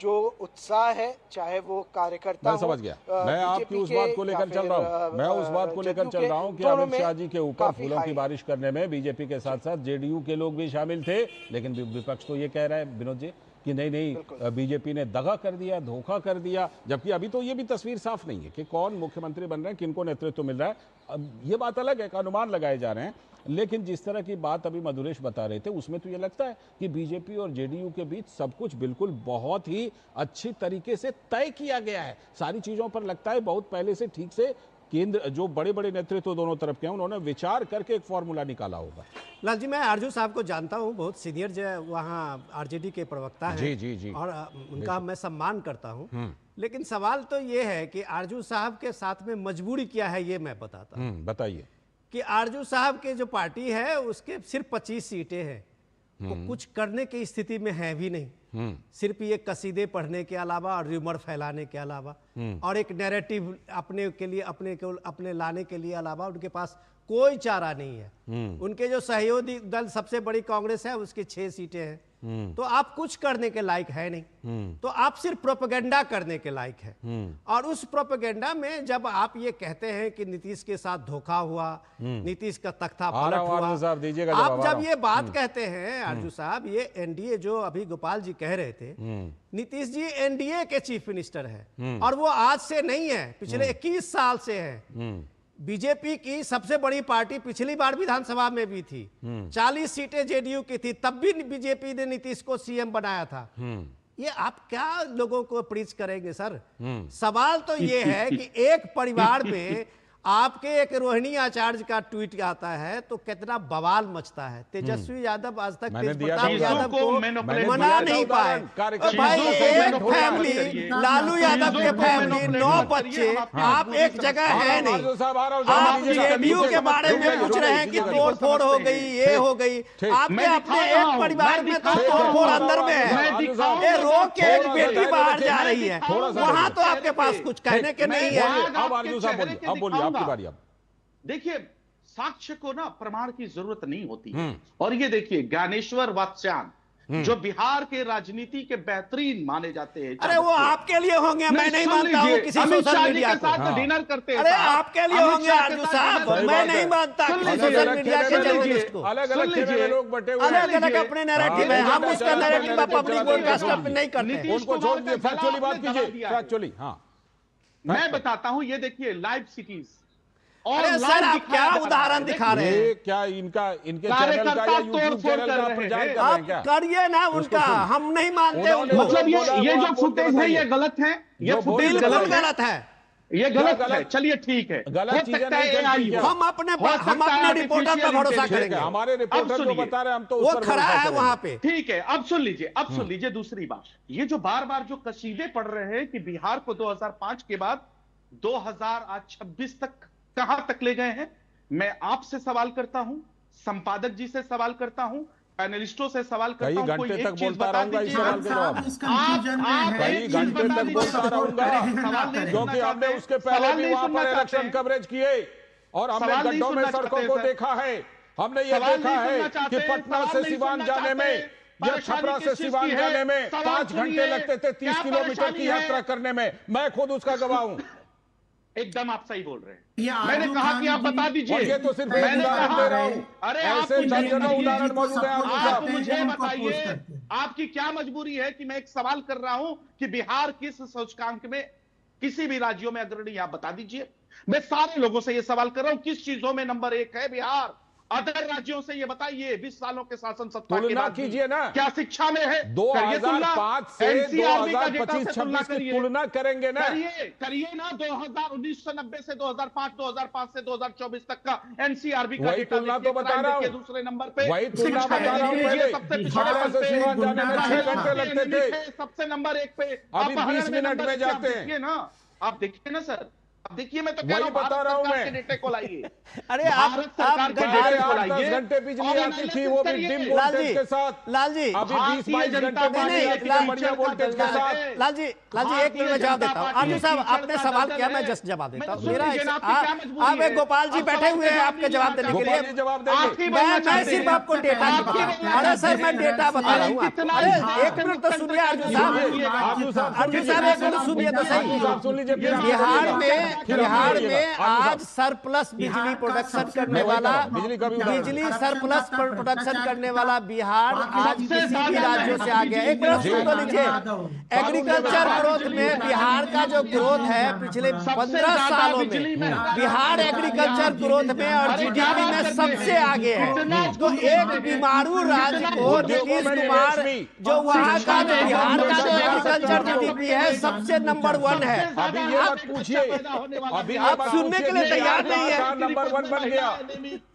जो उत्साह है, चाहे वो कार्यकर्ता मैं समझ गया, मैं आपकी उस बात को लेकर चल रहा हूँ, मैं उस बात को लेकर चल रहा हूँ कि अमित शाह जी के ऊपर फूलों की बारिश करने में बीजेपी के साथ साथ जेडीयू के लोग भी शामिल थे। लेकिन विपक्ष तो ये कह रहा है विनोद जी कि नहीं बीजेपी ने दगा कर दिया, धोखा कर दिया, जबकि अभी तो ये भी तस्वीर साफ नहीं है कि कौन मुख्यमंत्री बन रहे हैं, किनको नेतृत्व मिल रहा है। अब ये बात अलग है, अनुमान लगाए जा रहे हैं, लेकिन जिस तरह की बात अभी मधुरेश बता रहे थे उसमें तो ये लगता है कि बीजेपी और जेडीयू के बीच सब कुछ बिल्कुल बहुत ही अच्छी तरीके से तय किया गया है। सारी चीजों पर लगता है बहुत पहले से ठीक से केंद्र जो बड़े बड़े नेतृत्व दोनों तरफ के हैं उन्होंने विचार करके एक फॉर्मूला निकाला होगा। लाल जी, मैं आरजू साहब को जानता हूं, बहुत सीनियर जो है वहाँ आरजेडी के प्रवक्ता हैं। जी जी जी, और उनका मैं सम्मान करता हूं। लेकिन सवाल तो ये है कि आरजू साहब के साथ में मजबूरी क्या है, ये मैं बताता हूँ। बताइए कि आरजू साहब के जो पार्टी है उसके सिर्फ 25 सीटें हैं, वो कुछ करने की स्थिति में है भी नहीं। सिर्फ ये कसीदे पढ़ने के अलावा और र्यूमर फैलाने के अलावा और एक नैरेटिव अपने के लिए अपने लाने के लिए अलावा उनके पास कोई चारा नहीं है। उनके जो सहयोगी दल सबसे बड़ी कांग्रेस है उसकी 6 सीटें हैं। तो आप कुछ करने के लायक है नहीं, तो आप सिर्फ प्रोपेगेंडा करने के लायक है। और उस प्रोपेगेंडा में जब आप ये कहते हैं कि नीतीश के साथ धोखा हुआ, नीतीश का तख्ता पलट हुआ, आप जब ये बात कहते हैं आरजू साहब, ये एनडीए जो अभी गोपाल जी कह रहे थे, नीतीश जी एनडीए के चीफ मिनिस्टर है और वो आज से नहीं है, पिछले 21 साल से है। बीजेपी की सबसे बड़ी पार्टी पिछली बार विधानसभा में भी थी, 40 सीटें जेडीयू की थी, तब भी बीजेपी ने नीतीश को सीएम बनाया था। ये आप क्या लोगों को प्रीच करेंगे सर? सवाल तो ये है कि एक परिवार में आपके एक रोहिणी आचार्य का ट्वीट आता है तो कितना बवाल मचता है। तेजस्वी यादव आज तक तेज प्रताप यादव को मना नहीं पाए। भाई एक फैमिली, लालू यादव के फैमिली, 9 बच्चे, आप एक जगह है नहीं। आप जेडीयू के बारे में पूछ रहे हैं कि तोड़ फोड़ हो गई, ये हो गई। आपके अपने एक परिवार में तो तोड़ फोड़ अंदर में है। ये रो के एक बेटी बाहर जा रही है, वहां तो आपके पास कुछ कहने के नहीं है। अब बोलिए, आपकी बारी। अब देखिए, साक्ष्य को ना प्रमाण की जरूरत नहीं होती। और ये देखिए, ज्ञानेश्वर वात्स्यायन जो बिहार के राजनीति के बेहतरीन माने जाते हैं, अरे वो आपके लिए होंगे, मैं नहीं मानता हूँ किसी सोशल मीडिया के साथ डिनर करते हैं। अरे आपके लिए होंगे आरजू साहब, मैं नहीं मानता किसी सोशल मीडिया के जर्नलिस्ट को। अलग अलग लोग बटे हुए, अलग अलग अपने नैरेटिव है, हम उसका नैरेटिव पब्लिक ब्रॉडकास्ट नहीं करते। उनको छोड़ दीजिए, फैक्चुअली बात कीजिए, फैक्चुअली। हाँ, मैं बताता हूँ, ये देखिए लाइव सिटीज। अरे सर, आप क्या उदाहरण दिखा रहे हैं? क्या इनके चैनल का या यूट्यूब चैनल का प्रचार कर रहे हैं क्या? करिए ना उनका, हम नहीं मानते उनको। मतलब ये जो फुटेज है ये गलत है, ये फुटेज गलत है, ये गलत है। चलिए ठीक है, गलत चीजें नहीं, हम अपने रिपोर्टर पर भरोसा करेंगे। हमारे रिपोर्टर जो बता रहे हैं, हम तो वो खड़ा है वहां पे। ठीक है, अब सुन लीजिए दूसरी बात। ये जो बार बार जो कसीदे पढ़ रहे हैं कि बिहार को 2005 के बाद 2026 तक कहां तक ले गए हैं, मैं आपसे सवाल करता हूं, संपादक जी से सवाल करता हूं, पैनलिस्टों से सवाल करता हूं। कई घंटे तक बोलता रहूंगा इस सवाल के जवाब। कई घंटे तक बोलता रहूंगा, क्योंकि हमने उसके पहले भी वहां पर इलेक्शन कवरेज किए और हमने गड्ढों में सड़कों को देखा है। हमने ये देखा है कि पटना से सिवान जाने में या छपरा से सिवान जाने में 5 घंटे लगते थे 30 किलोमीटर की यात्रा करने में। मैं खुद उसका गवाह हूं। एकदम आप सही बोल रहे हैं। मैंने कहा कि आप बता दीजिए। ये तो सिर्फ मैंने उदाहरण दे रहा हूं। अरे ऐसे दर्जनों उदाहरण मौजूद हैं। आप मुझे बताइए, आपकी क्या मजबूरी है कि मैं एक सवाल कर रहा हूं कि बिहार किस सूचकांक में किसी भी राज्यों में अग्रणी, आप बता दीजिए। मैं सारे लोगों से यह सवाल कर रहा हूं, किस चीजों में नंबर 1 है बिहार? अदर राज्यों से ये बताइए, 20 सालों के शासन सत्ता के बाद कीजिए ना, क्या शिक्षा में है? 2005 से 2025-26 की तुलना करेंगे ना, करिए ना। 1990 से 2005, 2005 से 2024 तक का एनसीआरबी का वही तुलना तो बता रहा हूं। दूसरे नंबर पे वही तुलना बता रहा हूं। पहले सबसे सिवान जाने में 6 घंटे लगते थे, सबसे नंबर 1 पे अभी 20 मिनट में जाते हैं ना। आप देखिए ना सर, अब देखिए, मैं तो वही बता रहा हूं मैं। डेटे को लाइए। अरे आप 10 घंटे बिजली आती थी, वो भी डिम वोल्टेज के साथ। लाल जी, अभी 20-22 घंटे बढ़िया वोल्टेज के साथ। लाल जी 1 मिनट में जवाब देता हूँ। आरजू साहब, आपने सवाल किया, मैं जस्ट जवाब देता हूँ। मेरा आप एक गोपाल जी बैठे हुए हैं आपके जवाब देने के लिए। जवाब देंगे। मैं सिर्फ आपको डेटा बता रहा हूँ। अरे सर, मैं डेटा बता रहा हूँ। अरे 1 मिनट तो सुनिए आरजू साहब, 1 मिनट सुनिए तो सही। सुन लीजिए। बिहार में आज सरप्लस बिजली प्रोडक्शन करने वाला, बिजली सरप्लस प्रोडक्शन करने वाला बिहार आज किसी भी राज्यों से आ गया। एक मिनट सुन तो लीजिए। एग्रीकल्चर ग्रोथ में बिहार का जो ग्रोथ है पिछले 15 सालों में, बिहार एग्रीकल्चर ग्रोथ में और जीडीपी में सबसे आगे है। तो एक बीमारू राज्य को नीतीश कुमार, जो वहाँ का जो बिहार का जो एग्रीकल्चर जीडीपी है सबसे नंबर 1 है। अभी ये मत पूछिए, अभी आप सुनने के लिए तैयार नहीं है। नंबर 1 बन गया।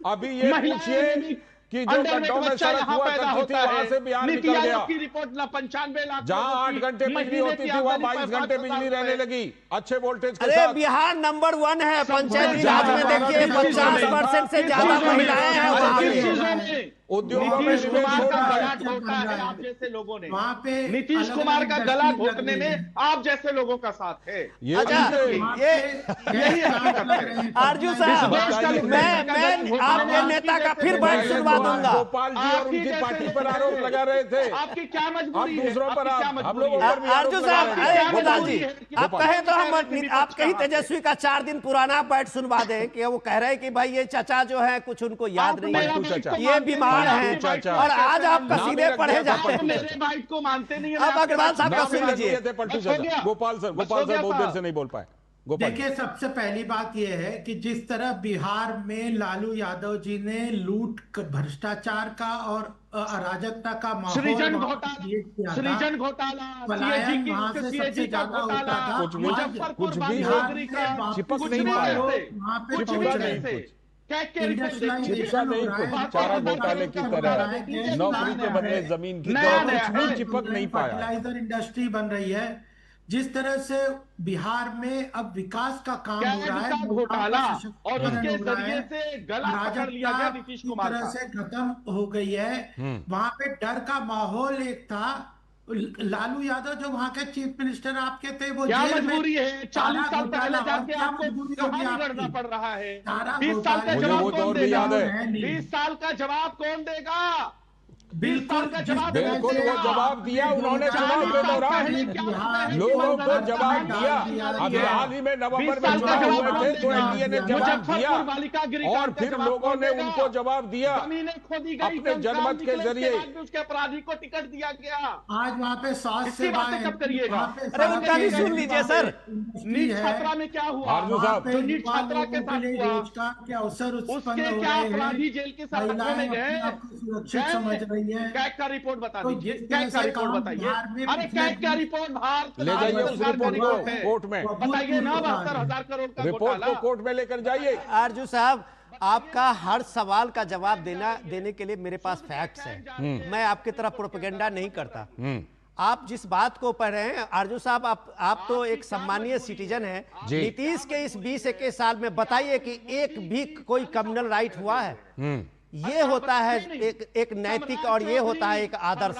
अभी ये पूछिए कि जो गड्ढों में सड़क हुआ करती थी वहां से बिहार निकल गया। की रिपोर्ट 95 लाख, जहां 8 घंटे बिजली होती थी वहां 22 घंटे बिजली रहने लगी, अच्छे वोल्टेज के अरे साथ। बिहार नंबर 1 है। पंचायती राज में देखिए 50% से ज्यादा महिलाएं हैं वहां पे। उद्योगों में नीतीश कुमार का गला घोटा है आप जैसे लोगों ने। वहां पे नीतीश कुमार का गला घोटने में आप जैसे लोगों का साथ है। आरजू साहब, मैं आपके नेता का फिर बात सुनवा दूंगा। गोपाल जी और उनकी पार्टी पर आरोप लगा रहे थे, आपकी क्या मजबूरी है? दूसरों पर हम लोग आरजू साहब, अरे गोपाल जी, आप कहें तो हम आप कहीं तेजस्वी का 4 दिन पुराना बैठ सुनवा दें कि वो कह रहे हैं कि भाई ये चाचा जो है कुछ उनको याद नहीं है, ये बीमार है, और आज आप कसीदे पढ़े जाते हैं। मेरे बाइट को मानते नहीं। अब अग्रवाल साहब का सुन लीजिए। गोपाल सर बहुत देर से नहीं बोल पाए। गोपाल देखिए, सबसे पहली बात यह है कि जिस तरह बिहार में लालू यादव जी ने लूट, भ्रष्टाचार का और अराजकता का माहौल सृजन वहाँ घोटाला, क्रिएट किया था, सृजन घोटाला, पलायन वहाँ से सबसे ज्यादा होता था। मुजफ्फरपुर बिहार में चिपक वापस नहीं पाया, वहाँ पे पहुंच रहे हैं। चिपका नहीं कुछ, चारा घोटाले की तरह नौकरी के बदले जमीन की तरह कुछ भी चिपक नहीं पाया। फर्टिलाइजर इंडस्ट्री बन रही है। जिस तरह से बिहार में अब विकास का काम हो रहा है, घोटाला और उसके जरिए से गला पकड़ लिया गया नीतीश कुमार तरह से खत्म हो गई है। वहां पे डर का माहौल एक था। लालू यादव जो वहां के चीफ मिनिस्टर आपके थे, वो क्या जेल में मजबूरी है? 40 साल पहले जाके आपको कहानी लड़ना पड़ रहा है। 20 साल का जवाब कौन देगा? 20 साल का जवाब कौन देगा? बिल्कुल बिल्कुल वो जवाब दिया उन्होंने चुनाव के दौरान, लोगों को जवाब दिया। अभी हाल ही में नवंबर में चुनाव हुए थे तो एनडीए ने जवाब दिया और फिर लोगों ने उनको जवाब दिया अपने जनमत के जरिए। उसके अपराधी को टिकट दिया गया। आज वहाँ पे स्वास्थ्य सेवाएं कब करिएगा? अरे उनका भी सुन लीजिए सर। नीट छात्रा में क्या हुआ? आरजू साहब, जो नीट छात्रा के साथ हुआ, रोजगार के अवसर उसके क्या अपराधी जेल के साथ में गए? सुरक्षित समझ रही है। कैग का रिपोर्ट बता दीजिए, कैग का रिपोर्ट बताइए। अरे कैग का रिपोर्ट भारत ले जाइए उस रिपोर्ट को कोर्ट में, बताइए ना। 72,000 करोड़ का रिपोर्ट को कोर्ट में लेकर जाइए। आरजू साहब, आपका हर सवाल का जवाब देने के लिए मेरे पास फैक्ट्स हैं। मैं आपकी तरफ प्रोपेगेंडा नहीं करता। आप जिस बात को पढ़ रहे हैं आरजू साहब, आप तो एक सम्मानीय सिटीजन हैं। नीतीश के इस 20-21 साल में बताइए कि एक भी कोई कम्युनल राइट हुआ है? ये होता है एक नैतिक और ये होता है एक आदर्श।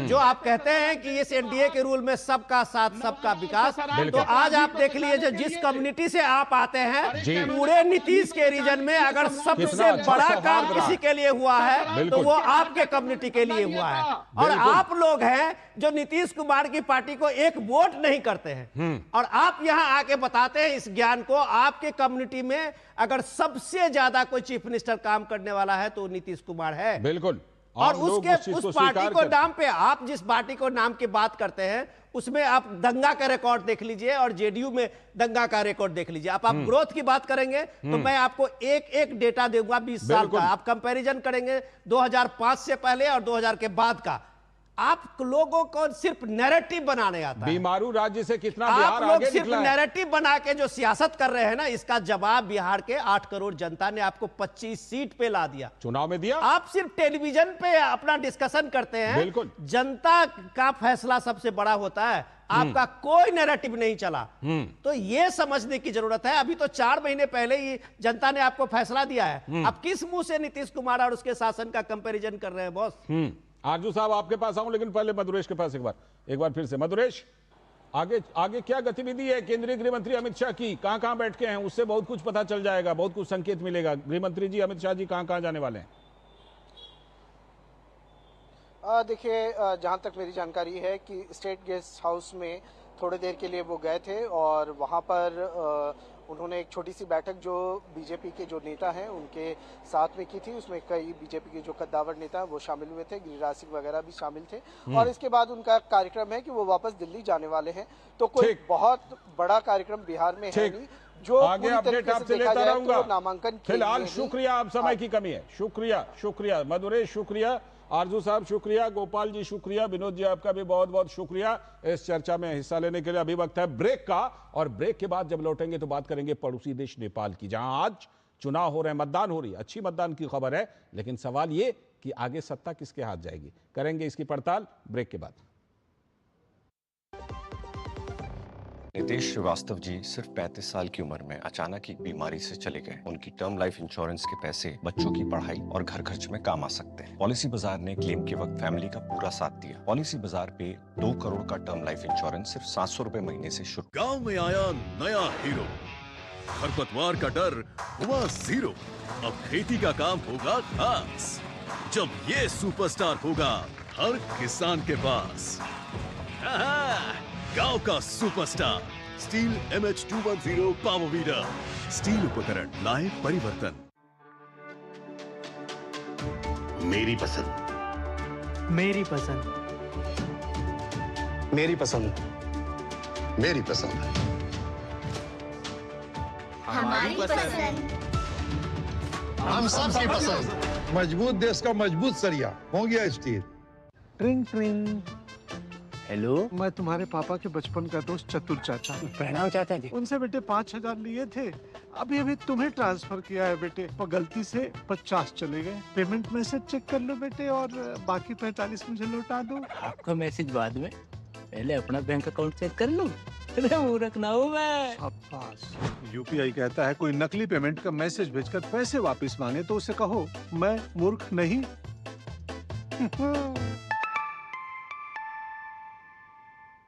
जो आप कहते हैं कि इस एनडीए के रूल में सबका साथ सबका विकास, तो आज आप देख लीजिए जिस कम्युनिटी से आप आते हैं, पूरे नीतीश के रीजन में अगर सबसे बड़ा काम किसी के लिए हुआ है तो वो आपके कम्युनिटी के लिए हुआ है। और आप लोग हैं जो नीतीश कुमार की पार्टी को एक वोट नहीं करते हैं और आप यहां आके बताते हैं इस ज्ञान को। आपके कम्युनिटी में अगर सबसे ज्यादा कोई चीफ मिनिस्टर काम करने वाला है तो नीतीश कुमार है। बिल्कुल। और उस पार्टी को नाम पे, आप जिस पार्टी को नाम की बात करते हैं उसमें आप दंगा का रिकॉर्ड देख लीजिए और जेडीयू में दंगा का रिकॉर्ड देख लीजिए। आप ग्रोथ की बात करेंगे तो मैं आपको एक डेटा दूंगा 20 साल का। आप कंपैरिजन करेंगे 2005 से पहले और 2000 के बाद का। आप लोगों को सिर्फ नैरेटिव बनाने आता है। बीमारू राज्य से कितना आप बिहार लोग आगे सिर्फ निकला है। नैरेटिव बना के जो सियासत कर रहे हैं ना, इसका जवाब बिहार के 8 करोड़ जनता ने आपको 25 सीट पे ला दिया, चुनाव में दिया। आप सिर्फ टेलीविजन पे अपना डिस्कशन करते हैं। बिल्कुल। जनता का फैसला सबसे बड़ा होता है। आपका कोई नैरेटिव नहीं चला। तो ये समझने की जरूरत है। अभी तो 4 महीने पहले ही जनता ने आपको फैसला दिया है। अब किस मुंह से नीतीश कुमार और उसके शासन का कंपैरिजन कर रहे हैं बॉस? आरजू साहब आपके पास आऊं, लेकिन पहले मधुरेश के पास एक बार फिर से। मधुरेश, आगे क्या गतिविधि है केंद्रीय गृह मंत्री अमित शाह की? कहां बैठ के हैं? उससे बहुत कुछ पता चल जाएगा, बहुत कुछ संकेत मिलेगा। गृह मंत्री जी अमित शाह जी कहां जाने वाले हैं? देखिए, जहां तक मेरी जानकारी है कि स्टेट गेस्ट हाउस में थोड़ी देर के लिए वो गए थे और वहां पर उन्होंने एक छोटी सी बैठक जो बीजेपी के जो नेता हैं उनके साथ में की थी। उसमें कई बीजेपी के जो कद्दावर नेता वो शामिल हुए थे, गिरिराज सिंह वगैरह भी शामिल थे। और इसके बाद उनका कार्यक्रम है कि वो वापस दिल्ली जाने वाले हैं। तो कोई बहुत बड़ा कार्यक्रम बिहार में है नहीं। जो आगे अपडेट आपसे लेता रहूंगा। नामांकन फिलहाल शुक्रिया, आप समय की कमी है। शुक्रिया मधुरेश, शुक्रिया आरजू साहब, शुक्रिया गोपाल जी, शुक्रिया विनोद जी, आपका भी बहुत बहुत शुक्रिया इस चर्चा में हिस्सा लेने के लिए। अभी वक्त है ब्रेक का, और ब्रेक के बाद जब लौटेंगे तो बात करेंगे पड़ोसी देश नेपाल की, जहां आज चुनाव हो रहे हैं, मतदान हो रही है। अच्छी मतदान की खबर है, लेकिन सवाल ये कि आगे सत्ता किसके हाथ जाएगी। करेंगे इसकी पड़ताल ब्रेक के बाद। नितेश श्रीवास्तव जी सिर्फ 35 साल की उम्र में अचानक एक बीमारी से चले गए। उनकी टर्म लाइफ इंश्योरेंस के पैसे बच्चों की पढ़ाई और घर खर्च में काम आ सकते हैं। पॉलिसी बाजार ने क्लेम के वक्त फैमिली का पूरा साथ दिया। पॉलिसी बाजार पे 2 करोड़ का टर्म लाइफ इंश्योरेंस सिर्फ 700 रुपए महीने से शुरू। गांव में आया नया हीरो, खरपतवार का डर हुआ जीरो। अब खेती का काम होगा खास, जब ये सुपरस्टार होगा हर किसान के पास। गांव का superstar steel MH210 power weeder. Steel उपकरण लाए परिवर्तन। मेरी पसंद, मेरी पसंद, मेरी पसंद, मेरी पसंद। हमारी पसंद। हम सबकी पसंद। मजबूत देश का मजबूत सरिया हो गया स्टील। ट्रिंग ट्रिंग। हेलो, मैं तुम्हारे पापा के बचपन का दोस्त चतुर चाचा। प्रणाम चाचा जी। उनसे बेटे 5,000 लिए थे, अभी अभी तुम्हें ट्रांसफर किया है बेटे, पर गलती से 50 चले गए। पेमेंट मैसेज चेक कर लो बेटे और बाकी 45 मुझे लौटा दो। आपका मैसेज बाद में, पहले अपना बैंक अकाउंट चेक कर लो। मूर्ख ना हूँ मैं। यूपीआई कहता है कोई नकली पेमेंट का मैसेज भेजकर पैसे वापस मांगे तो उसे कहो मैं मूर्ख नहीं।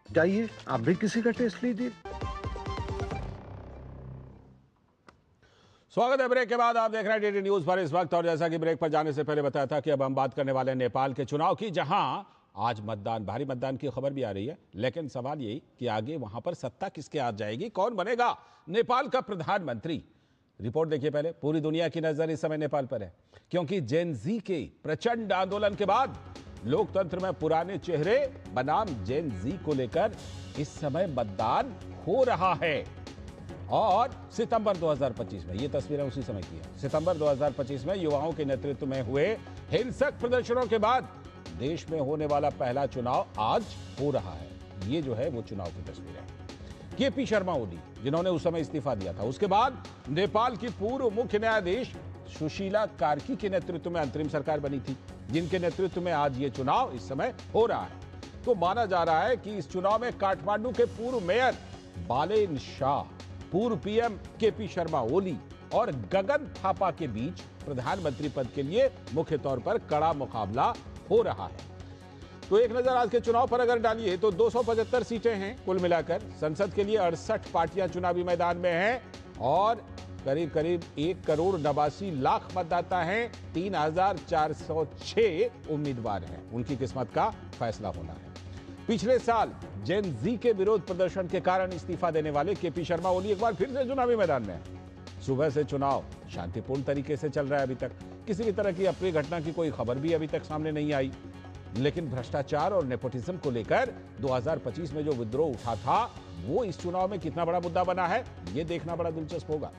जाइए आप भी किसी का टेस्ट लीजिए। स्वागत है ब्रेक के बाद। आप देख रहे हैं डीडी न्यूज पर इस वक्त, और जैसा कि ब्रेक पर जाने से पहले बताया था कि अब हम बात करने वाले नेपाल के चुनाव की, जहां आज मतदान, भारी मतदान की खबर भी आ रही है। लेकिन सवाल यही कि आगे वहां पर सत्ता किसके हाथ जाएगी, कौन बनेगा नेपाल का प्रधानमंत्री। रिपोर्ट देखिए पहले। पूरी दुनिया की नजर इस समय नेपाल पर है, क्योंकि जेन जी के प्रचंड आंदोलन के बाद लोकतंत्र में पुराने चेहरे बनाम जेन जी को लेकर इस समय मतदान हो रहा है। और सितंबर 2025 में, ये तस्वीरें उसी समय की है, सितंबर 2025 में युवाओं के नेतृत्व में हुए हिंसक प्रदर्शनों के बाद देश में होने वाला पहला चुनाव आज हो रहा है। ये जो है वो चुनाव की तस्वीर है। केपी शर्मा ओली, जिन्होंने उस समय इस्तीफा दिया था, उसके बाद नेपाल की पूर्व मुख्य न्यायाधीश सुशीला कार्की के नेतृत्व में अंतरिम सरकार बनी थी, जिनके नेतृत्व में आज ये चुनाव इस समय हो रहा है। तो माना जा रहा है कि इस चुनाव में काठमांडू के पूर्व मेयर बालेन शाह, पूर्व पीएम केपी शर्मा ओली और गगन थापा के बीच प्रधानमंत्री पद के लिए मुख्य तौर पर कड़ा मुकाबला हो रहा है। तो एक नजर आज के चुनाव पर अगर डालिए तो 275 सीटें हैं कुल मिलाकर। संसद के लिए 68 पार्टियां चुनावी मैदान में हैं और करीब करीब 1,89,00,000 मतदाता हैं। 3,406 उम्मीदवार हैं, उनकी किस्मत का फैसला होना है। पिछले साल जेन जी के विरोध प्रदर्शन के कारण इस्तीफा देने वाले केपी शर्मा ओली एक बार फिर से चुनावी मैदान में हैं। सुबह से चुनाव शांतिपूर्ण तरीके से चल रहा है। अभी तक किसी भी तरह की अप्रिय घटना की कोई खबर भी अभी तक सामने नहीं आई। लेकिन भ्रष्टाचार और नेपोटिज्म को लेकर 2025 में जो विद्रोह उठा था, वो इस चुनाव में कितना बड़ा मुद्दा बना है, ये देखना बड़ा दिलचस्प होगा।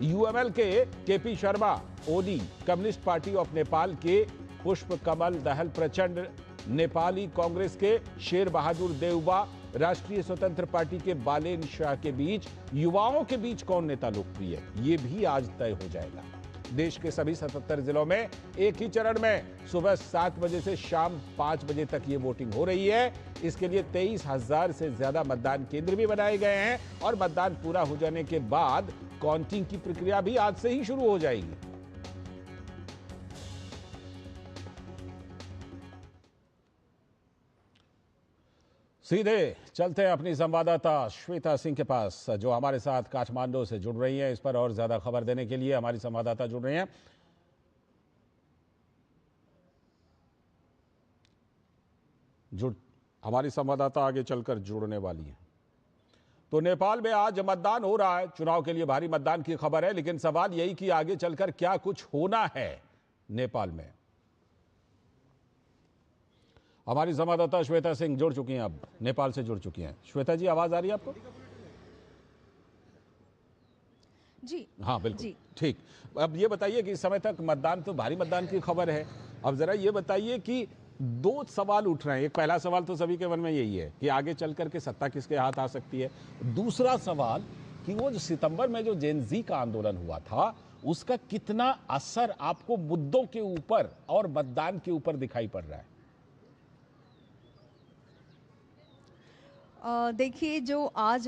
यूएमएल के KP Sharma Oli, Communist Party of Nepal के पुष्प कमल दहल प्रचंड, नेपाली कांग्रेस के शेर बहादुर देउबा, राष्ट्रीय स्वतंत्र पार्टी के बालेन शाह के बीच, युवाओं के बीच कौन नेता लोकप्रिय है, ये भी आज तय हो जाएगा। देश के सभी 77 जिलों में एक ही चरण में सुबह 7 बजे से शाम 5 बजे तक ये वोटिंग हो रही है। इसके लिए 23,000 से ज्यादा मतदान केंद्र भी बनाए गए हैं और मतदान पूरा हो जाने के बाद काउंटिंग की प्रक्रिया भी आज से ही शुरू हो जाएगी। सीधे चलते हैं अपनी संवाददाता श्वेता सिंह के पास, जो हमारे साथ काठमांडू से जुड़ रही हैं। इस पर और ज्यादा खबर देने के लिए हमारी संवाददाता जुड़ रही हैं। हमारी संवाददाता आगे चलकर जुड़ने वाली है। तो नेपाल में आज मतदान हो रहा है, चुनाव के लिए भारी मतदान की खबर है, लेकिन सवाल यही कि आगे चलकर क्या कुछ होना है नेपाल में। हमारी संवाददाता श्वेता सिंह जुड़ चुकी हैं, अब नेपाल से जुड़ चुकी हैं। श्वेता जी, आवाज आ रही है आपको? जी हाँ बिल्कुल ठीक। अब ये बताइए कि इस समय तक मतदान, तो भारी मतदान की खबर है, अब जरा ये बताइए कि 2 सवाल उठ रहे हैं। एक पहला सवाल तो सभी के मन में यही है कि आगे चल करके सत्ता किसके हाथ आ सकती है। दूसरा सवाल कि वो जो सितंबर में जो जेन जी का आंदोलन हुआ था, उसका कितना असर आपको मुद्दों के ऊपर और मतदान के ऊपर दिखाई पड़ रहा है? देखिए, जो आज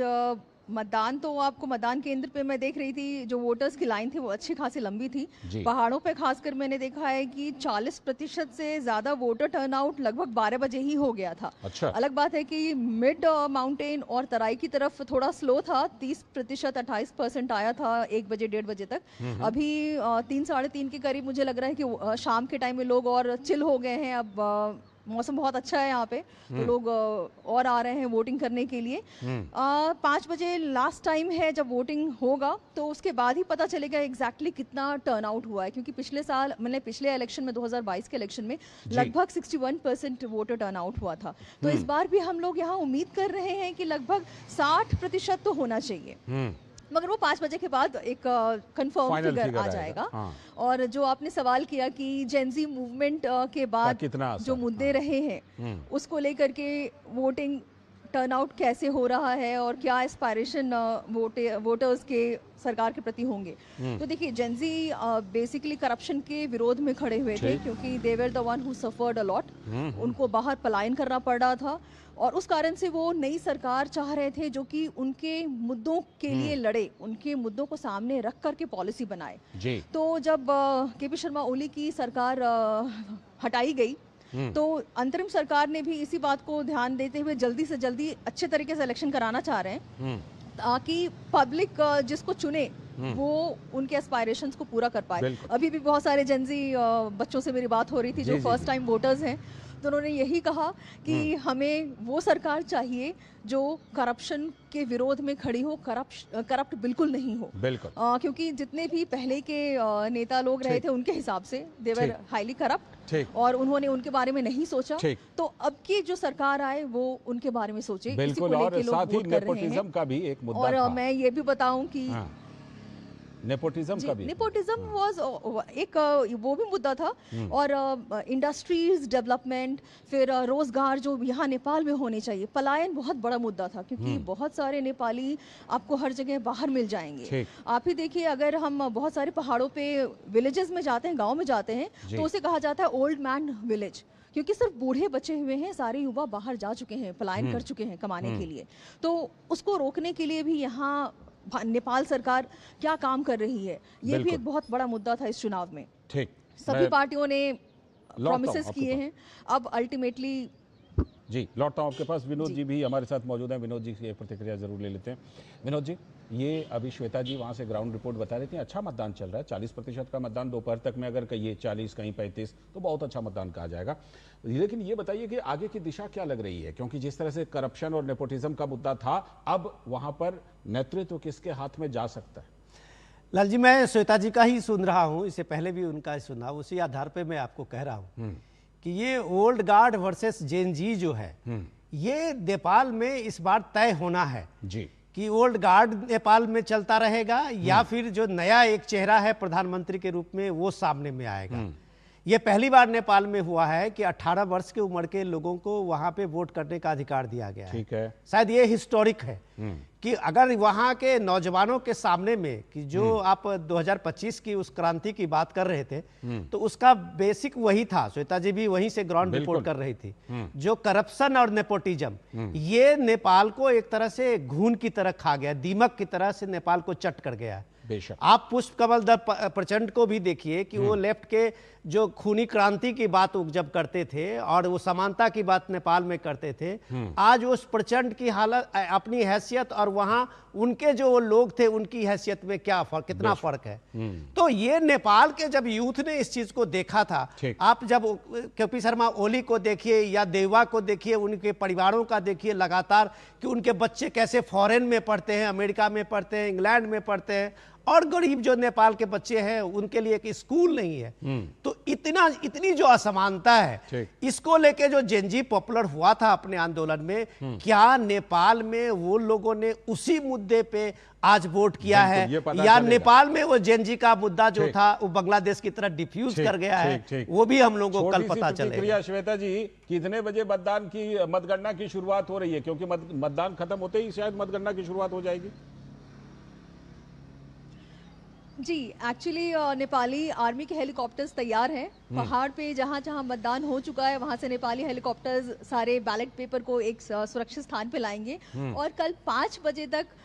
मतदान, तो आपको मतदान केंद्र पे मैं देख रही थी, जो वोटर्स की लाइन थी वो अच्छी खासी लंबी थी। पहाड़ों पे खासकर मैंने देखा है कि 40% से ज़्यादा वोटर टर्नआउट लगभग 12 बजे ही हो गया था। अच्छा। अलग बात है कि मिड माउंटेन और तराई की तरफ थोड़ा स्लो था, 30%, 28% आया था 1 बजे 1:30 बजे तक। अभी 3, 3:30 के करीब मुझे लग रहा है कि शाम के टाइम में लोग और चिल हो गए हैं। अब मौसम बहुत अच्छा है यहाँ पे, तो लोग और आ रहे हैं वोटिंग करने के लिए। 5 बजे लास्ट टाइम है जब वोटिंग होगा, तो उसके बाद ही पता चलेगा एग्जैक्टली कितना टर्नआउट हुआ है, क्योंकि पिछले साल, मैंने पिछले इलेक्शन में 2022 के इलेक्शन में लगभग 61% वोटर टर्नआउट हुआ था। तो इस बार भी हम लोग यहाँ उम्मीद कर रहे हैं कि लगभग 60% तो होना चाहिए। मगर वो 5 बजे के बाद एक कंफर्म फिगर आ जाएगा। हाँ। और जो आपने सवाल किया कि जेनजी मूवमेंट के बाद जो मुद्दे रहे हैं उसको लेकर के वोटिंग टर्नआउट कैसे हो रहा है और क्या एस्पायरेशन वोटर्स के सरकार के प्रति होंगे। तो देखिए जेनजी बेसिकली करप्शन के विरोध में खड़े हुए थे क्योंकि they were the one who suffered a lot. उनको बाहर पलायन करना पड़ रहा था और उस कारण से वो नई सरकार चाह रहे थे जो कि उनके मुद्दों के लिए लड़े, उनके मुद्दों को सामने रख करके पॉलिसी बनाए जी। तो जब केपी शर्मा ओली की सरकार हटाई गई तो अंतरिम सरकार ने भी इसी बात को ध्यान देते हुए जल्दी से जल्दी अच्छे तरीके से इलेक्शन कराना चाह रहे हैं ताकि पब्लिक जिसको चुने वो उनके एस्पायरेशंस को पूरा कर पाए। अभी भी बहुत सारे जेनजी बच्चों से मेरी बात हो रही थी जो फर्स्ट टाइम वोटर्स हैं, तो उन्होंने यही कहा कि हमें वो सरकार चाहिए जो करप्शन के विरोध में खड़ी हो, करप्ट बिल्कुल नहीं हो। बिल्कुल क्योंकि जितने भी पहले के नेता लोग रहे थे उनके हिसाब से दे वर हाईली करप्ट और उन्होंने उनके बारे में नहीं सोचा। तो अब की जो सरकार आए वो उनके बारे में सोचे। बिल्कुल, और साथ ही नेपोटिज्म का भी एक मुद्दा और मैं ये भी बताऊं कि नेपोटिज्म का भी, नेपोटिज्म वाज एक वो भी मुद्दा था और इंडस्ट्रीज डेवलपमेंट, फिर रोजगार जो यहाँ नेपाल में होने चाहिए, पलायन बहुत बड़ा मुद्दा था क्योंकि बहुत सारे नेपाली आपको हर जगह बाहर मिल जाएंगे। आप ही देखिए अगर हम बहुत सारे पहाड़ों पे विलेजेस में जाते हैं, गाँव में जाते हैं तो उसे कहा जाता है ओल्ड मैन विलेज क्योंकि सिर्फ बूढ़े बचे हुए हैं, सारे युवा बाहर जा चुके हैं, पलायन कर चुके हैं कमाने के लिए। तो उसको रोकने के लिए भी यहाँ नेपाल सरकार क्या काम कर रही है ये भी एक बहुत बड़ा मुद्दा था इस चुनाव में। ठीक, सभी पार्टियों ने प्रॉमिसेस किए हैं, अब अल्टीमेटली जी लौटता हूँ आपके पास। विनोद जी भी हमारे साथ मौजूद हैं, विनोद जी की प्रतिक्रिया जरूर ले लेते हैं। विनोद जी, ये अभी श्वेता जी वहाँ से ग्राउंड रिपोर्ट बता रही थी, अच्छा मतदान चल रहा है, 40% का मतदान दोपहर तक में, अगर कहिए 40 कहीं 35 तो बहुत अच्छा मतदान कहा जाएगा। लेकिन ये बताइए कि आगे की दिशा क्या लग रही है, क्योंकि जिस तरह से करप्शन और नेपोटिज्म का मुद्दा था, अब वहाँ पर नेतृत्व किसके हाथ में जा सकता है? लाल जी, मैं श्वेता जी का ही सुन रहा हूँ, इससे पहले भी उनका सुना, उसी आधार पर मैं आपको कह रहा हूँ कि ये ओल्ड गार्ड वर्सेस जेन जी जो है ये नेपाल में इस बार तय होना है जी कि ओल्ड गार्ड नेपाल में चलता रहेगा या फिर जो नया एक चेहरा है प्रधानमंत्री के रूप में वो सामने में आएगा। ये पहली बार नेपाल में हुआ है कि 18 वर्ष की उम्र के लोगों को वहां पे वोट करने का अधिकार दिया गया है। ठीक है, शायद ये हिस्टोरिक है कि अगर वहां के नौजवानों के सामने में कि जो आप 2025 की उस क्रांति की बात कर रहे थे तो उसका बेसिक वही था, श्वेता जी भी वहीं से ग्राउंड रिपोर्ट कर रही थी, जो करप्शन और नेपोटिज्म ये नेपाल को एक तरह से घून की तरह खा गया, दीमक की तरह से नेपाल को चट कर गया। आप पुष्प कमल दत्त प्रचंड को भी देखिए कि वो लेफ्ट के जो खूनी क्रांति की बात जब करते थे और वो समानता की बात नेपाल में करते थे, आज उस प्रचंड की हालत, अपनी हैसियत और वहां उनके जो लोग थे उनकी हैसियत में क्या फर्क, कितना फर्क है। तो ये नेपाल के जब यूथ ने इस चीज को देखा था, आप जब केपी शर्मा ओली को देखिए या देवा को देखिए, उनके परिवारों का देखिए लगातार कि उनके बच्चे कैसे फॉरेन में पढ़ते हैं, अमेरिका में पढ़ते हैं, इंग्लैंड में पढ़ते हैं, और गरीब जो नेपाल के बच्चे हैं उनके लिए एक स्कूल नहीं है। तो इतनी जो असमानता है, इसको लेके जो जेनजी पॉपुलर हुआ था अपने आंदोलन में, क्या नेपाल में वो लोगों ने उसी मुद्दे पे आज वोट किया है या नेपाल में वो जेनजी का मुद्दा जो था वो बांग्लादेश की तरह डिफ्यूज कर गया है, वो भी हम लोगों को कल पता चलेगा। श्वेता जी, कितने बजे मतगणना की शुरुआत हो रही है, क्योंकि मतदान खत्म होते ही शायद मतगणना की शुरुआत हो जाएगी? जी, एक्चुअली नेपाली आर्मी के हेलीकॉप्टर्स तैयार हैं। पहाड़ पे जहाँ जहाँ मतदान हो चुका है वहाँ से नेपाली हेलीकॉप्टर्स सारे बैलेट पेपर को एक सुरक्षित स्थान पे लाएंगे और कल 5 बजे तक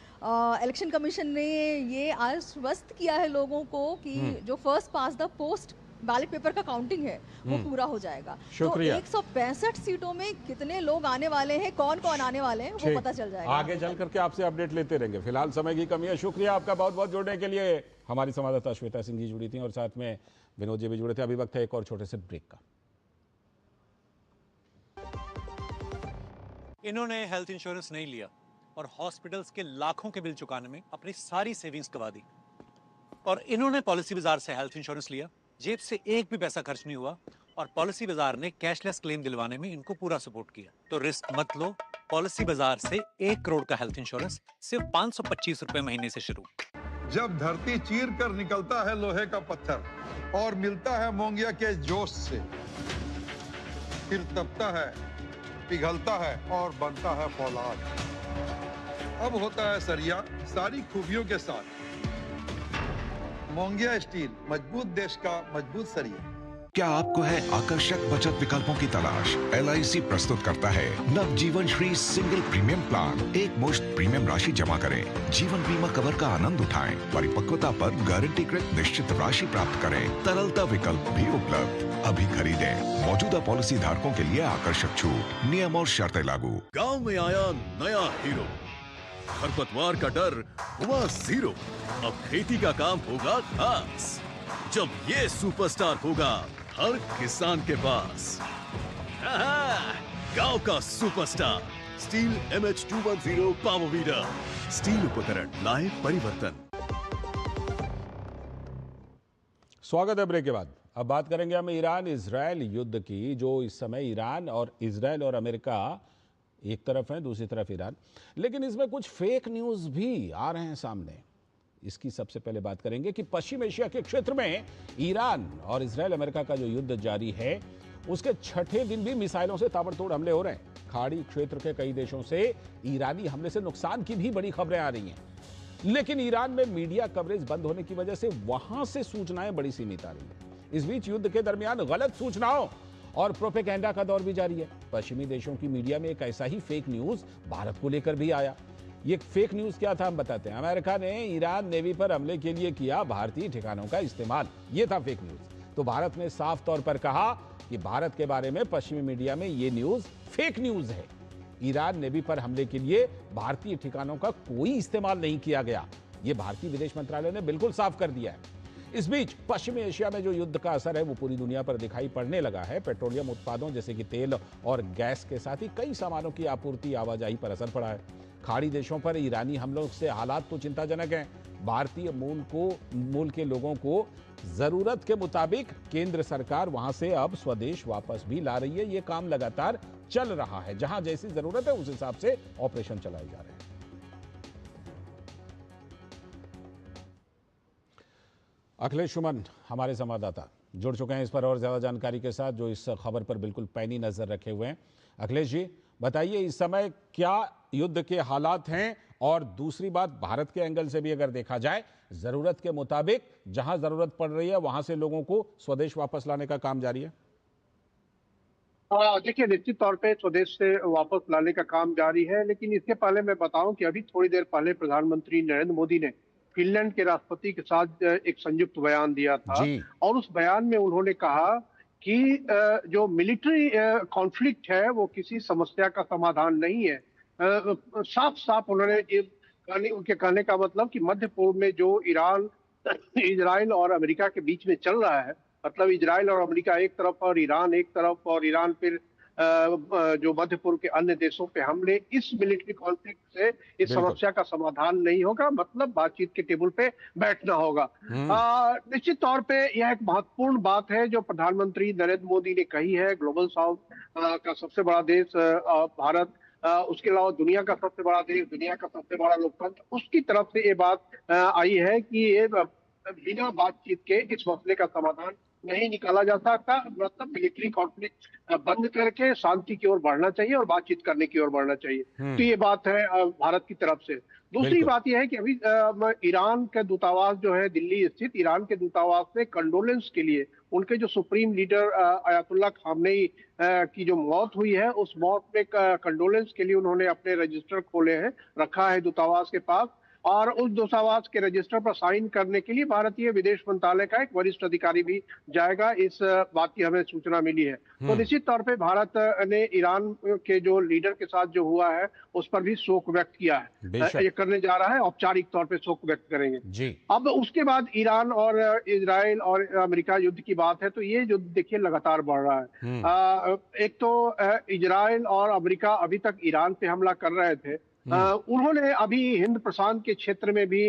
इलेक्शन कमीशन ने ये आश्वस्त किया है लोगों को कि जो first pass the post ballot paper का काउंटिंग है वो पूरा हो जाएगा। तो 165 सीटों में कितने लोग आने वाले हैं, कौन कौन आने वाले हैं, वो पता चल जाएगा। आगे चल करके आपसे अपडेट लेते रहेंगे। फिलहाल समय की कमी है। शुक्रिया आपका बहुत बहुत जुड़ने के लिए। हमारी संवाददाता श्वेता सिंह जी जुड़ी थी और साथ में विनोद जी भी जुड़े थे। अभी वक्त है एक और छोटे से ब्रेक का। इन्होंने हेल्थ इंश्योरेंस नहीं लिया और हॉस्पिटल्स के लाखों के बिल चुकाने में अपनी सारी सेविंग्स गवा दी। और इन्होंने पॉलिसी बाजार से हेल्थ इंश्योरेंस लिया, जेब से एक भी पैसा खर्च नहीं हुआ और पॉलिसी बाजार ने कैशलेस क्लेम दिलवाने में इनको पूरा सपोर्ट किया। तो रिस्क मत लो, पॉलिसी बाजार से 1 करोड़ का हेल्थ इंश्योरेंस सिर्फ 525 रुपए महीने से शुरू। जब धरती चीर कर निकलता है लोहे का पत्थर और मिलता है मोंगिया के जोश से, फिर तपता है, पिघलता है और बनता है फौलाद। अब होता है सरिया सारी खूबियों के साथ। मोंगिया स्टील, मजबूत देश का मजबूत सरिया। क्या आपको है आकर्षक बचत विकल्पों की तलाश? LIC प्रस्तुत करता है नवजीवन श्री सिंगल प्रीमियम प्लान। एक मुश्त प्रीमियम राशि जमा करें, जीवन बीमा कवर का आनंद उठाएं, परिपक्वता पर गारंटीकृत निश्चित राशि प्राप्त करें, तरलता विकल्प भी उपलब्ध। अभी खरीदें। मौजूदा पॉलिसी धारकों के लिए आकर्षक छूट, नियम और शर्तें लागू। गांव में आया नया हीरो, खरपतवार का डर हुआ जीरो। अब खेती का काम होगा खास, जब ये सुपरस्टार होगा हर किसान के पास। गांव का superstar steel MH210 power weeder. Steel उपकरण लाए परिवर्तन। स्वागत है ब्रेक के बाद। अब बात करेंगे हम ईरान इजराइल युद्ध की, जो इस समय ईरान और इजराइल और अमेरिका एक तरफ है, दूसरी तरफ ईरान। लेकिन इसमें कुछ फेक न्यूज़ भी आ रहे हैं सामने। इसकी सबसे पहले बात करेंगे कि पश्चिम एशिया के क्षेत्र में ईरान और इजराइल अमेरिका का जो युद्ध जारी है, उसके छठे दिन भी मिसाइलों से ताबड़तोड़ हमले हो रहे हैं। खाड़ी क्षेत्र के कई देशों से ईरानी हमले से नुकसान की भी बड़ी खबरें आ रही हैं। लेकिन ईरान में मीडिया कवरेज बंद होने की वजह से वहां से सूचनाएं बड़ी सीमित आ रही हैं। इस बीच युद्ध के दरमियान गलत सूचनाओं और प्रोपेगेंडा का दौर भी जारी है। पश्चिमी देशों की मीडिया में एक ऐसा ही फेक न्यूज भारत को लेकर भी आया। ये फेक न्यूज क्या था हम बताते हैं। अमेरिका ने ईरान नेवी पर हमले के लिए किया भारतीय ठिकानों का इस्तेमाल, ये था फेक न्यूज। तो भारत ने साफ तौर पर कहा कि भारत के बारे में पश्चिमी मीडिया में ये न्यूज फेक न्यूज है। ईरान नेवी पर हमले के लिए भारतीय ठिकानों का कोई इस्तेमाल नहीं किया गया, ये भारतीय विदेश मंत्रालय ने बिल्कुल साफ कर दिया है। इस बीच पश्चिमी एशिया में जो युद्ध का असर है वो पूरी दुनिया पर दिखाई पड़ने लगा है। पेट्रोलियम उत्पादों जैसे कि तेल और गैस के साथ ही कई सामानों की आपूर्ति आवाजाही पर असर पड़ा है। खाड़ी देशों पर ईरानी हमलों से हालात तो चिंताजनक हैं। भारतीय मूल के लोगों को जरूरत के मुताबिक केंद्र सरकार वहां से अब स्वदेश वापस भी ला रही है। ये काम लगातार चल रहा है, जहां जैसी जरूरत है उस हिसाब से ऑपरेशन चलाए जा रहे हैं। अखिलेश सुमन हमारे संवाददाता जुड़ चुके हैं इस पर और ज्यादा जानकारी के साथ, जो इस खबर पर बिल्कुल पैनी नजर रखे हुए हैं। अखिलेश जी बताइए, इस समय क्या युद्ध के हालात हैं, और दूसरी बात भारत के एंगल से भी अगर देखा जाए, जरूरत के मुताबिक जहां जरूरत पड़ रही है वहां से लोगों को स्वदेश वापस लाने का काम जारी है। देखिए, निश्चित तौर पे स्वदेश से वापस लाने का काम जारी है, लेकिन इसके पहले मैं बताऊं कि अभी थोड़ी देर पहले प्रधानमंत्री नरेंद्र मोदी ने फिनलैंड के राष्ट्रपति के साथ एक संयुक्त बयान दिया था, और उस बयान में उन्होंने कहा कि जो मिलिट्री कॉन्फ्लिक्ट है वो किसी समस्या का समाधान नहीं है। साफ साफ उन्होंने उनके कहने का मतलब कि मध्य पूर्व में जो ईरान, इजराइल और अमेरिका के बीच में चल रहा है, मतलब इजराइल और अमेरिका एक तरफ और ईरान एक तरफ, और ईरान फिर जो मध्य पूर्व के अन्य देशों पे हमले, इस मिलिट्री कॉन्फ्लिक्ट से इस समस्या का समाधान नहीं होगा, मतलब बातचीत के टेबल पे बैठना होगा। निश्चित तौर पे यह एक महत्वपूर्ण बात है जो प्रधानमंत्री नरेंद्र मोदी ने कही है। ग्लोबल साउथ का सबसे बड़ा देश भारत, उसके अलावा दुनिया का सबसे बड़ा देश, दुनिया का सबसे बड़ा लोकतंत्र, उसकी तरफ से ये बात आई है कि ये बिना बातचीत के इस मसले का समाधान नहीं निकाला जा सकता, मतलब मिलिट्री कॉन्फ्लिक्ट बंद करके शांति की ओर बढ़ना चाहिए और बातचीत करने की ओर बढ़ना चाहिए। तो ये बात है भारत की तरफ से। दूसरी बात यह है कि अभी ईरान का दूतावास जो है दिल्ली स्थित, ईरान के दूतावास ने कंडोलेंस के लिए उनके जो सुप्रीम लीडर अयातुल्ला खामनेई की जो मौत हुई है, उस मौत में कंडोलेंस के लिए उन्होंने अपने रजिस्टर खोले हैं, रखा है दूतावास के पास, और उस दूतावास के रजिस्टर पर साइन करने के लिए भारतीय विदेश मंत्रालय का एक वरिष्ठ अधिकारी भी जाएगा। इस बात की हमें सूचना मिली है। तो निश्चित तौर पे भारत ने ईरान के जो लीडर के साथ जो हुआ है उस पर भी शोक व्यक्त किया है, ये करने जा रहा है, औपचारिक तौर पे शोक व्यक्त करेंगे जी। अब उसके बाद ईरान और इजराइल और अमेरिका युद्ध की बात है, तो ये युद्ध देखिए लगातार बढ़ रहा है। एक तो इजराइल और अमेरिका अभी तक ईरान पे हमला कर रहे थे, उन्होंने अभी हिंद प्रशांत के क्षेत्र में भी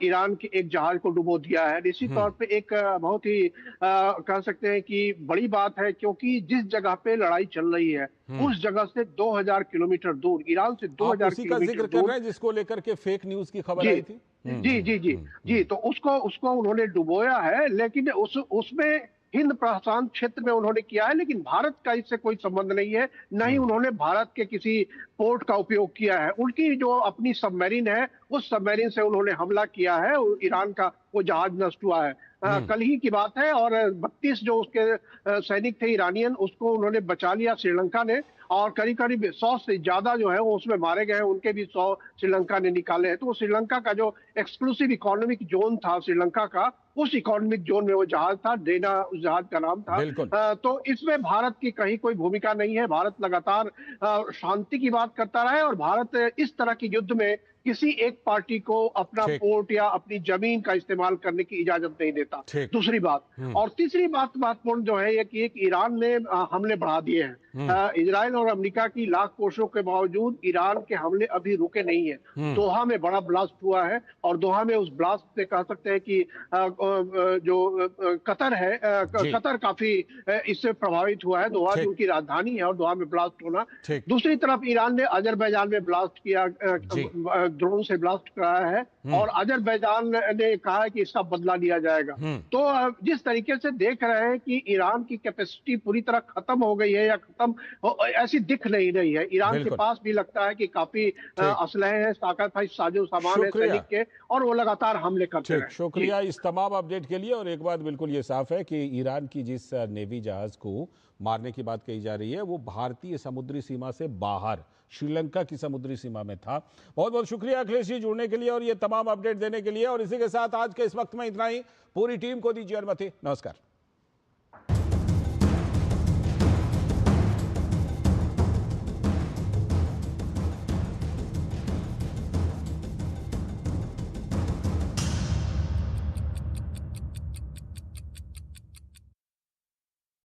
ईरान के एक जहाज को डुबो दिया है। निश्चित तौर पे एक बहुत ही कह सकते हैं कि बड़ी बात है, क्योंकि जिस जगह पे लड़ाई चल रही है उस जगह से 2000 किलोमीटर दूर, ईरान से 2000 किलोमीटर दूर, जिसको लेकर के फेक न्यूज की खबर आई थी। जी, तो उसको उन्होंने डुबोया है, लेकिन उसमें हिंद प्रशांत क्षेत्र में उन्होंने किया है, लेकिन भारत का इससे कोई संबंध नहीं है। न ही उन्होंने भारत के किसी पोर्ट का उपयोग किया है। उनकी जो अपनी सबमरीन है उस सबमरीन से उन्होंने हमला किया है, ईरान का वो जहाज नष्ट हुआ है। कल ही की बात है, और 32 जो उसके सैनिक थे ईरानियन, उसको उन्होंने बचा लिया श्रीलंका ने, और करीब करीब 100 से ज्यादा जो है वो उसमें मारे गए हैं, उनके भी 100 श्रीलंका ने निकाले हैं। तो श्रीलंका का जो एक्सक्लूसिव इकोनॉमिक जोन था श्रीलंका का, उस इकोनॉमिक जोन में वो जहाज था, डेना उस जहाज का नाम था। तो इसमें भारत की कहीं कोई भूमिका नहीं है। भारत लगातार शांति की बात करता रहा है, और भारत इस तरह के युद्ध में किसी एक पार्टी को अपना पोर्ट या अपनी जमीन का इस्तेमाल करने की इजाजत नहीं देता। दूसरी बात, और तीसरी बात महत्वपूर्ण जो है ये कि एक ईरान ने हमले बढ़ा दिए हैं। इजराइल और अमेरिका की लाख कोशिशों के बावजूद ईरान के हमले अभी रुके नहीं है। दोहा में बड़ा ब्लास्ट हुआ है, और दोहा में उस ब्लास्ट से कह सकते हैं कि जो कतर है, कतर काफी इससे प्रभावित हुआ है। दोहा की उनकी राजधानी है, और दोहा में ब्लास्ट होना। दूसरी तरफ ईरान ने अजरबैजान में ब्लास्ट किया, ड्रोन से ब्लास्ट कराया है, और अजरबैजान ने कहा है कि इसका बदला लिया जाएगा। तो जिस तरीके से देख रहे हैं कि ईरान की कैपेसिटी पूरी तरह खत्म हो गई है, या खत्म ऐसी दिख नहीं रही है। ईरान के पास भी लगता है कि काफी असलहे हैं, ताकत साजो सामान है सैनिक के, और वो लगातार हमले करते हैं। शुक्रिया इस तमाम अपडेट के लिए। और एक बात बिल्कुल ये साफ है कि ईरान की जिस नेवी जहाज को मारने की बात कही जा रही है वो भारतीय समुद्री सीमा से बाहर श्रीलंका की समुद्री सीमा में था। बहुत बहुत शुक्रिया अखिलेश जी जुड़ने के लिए और ये तमाम अपडेट देने के लिए। और इसी के साथ आज के इस वक्त में इतना ही। पूरी टीम को दीजिए अनुमति। नमस्कार।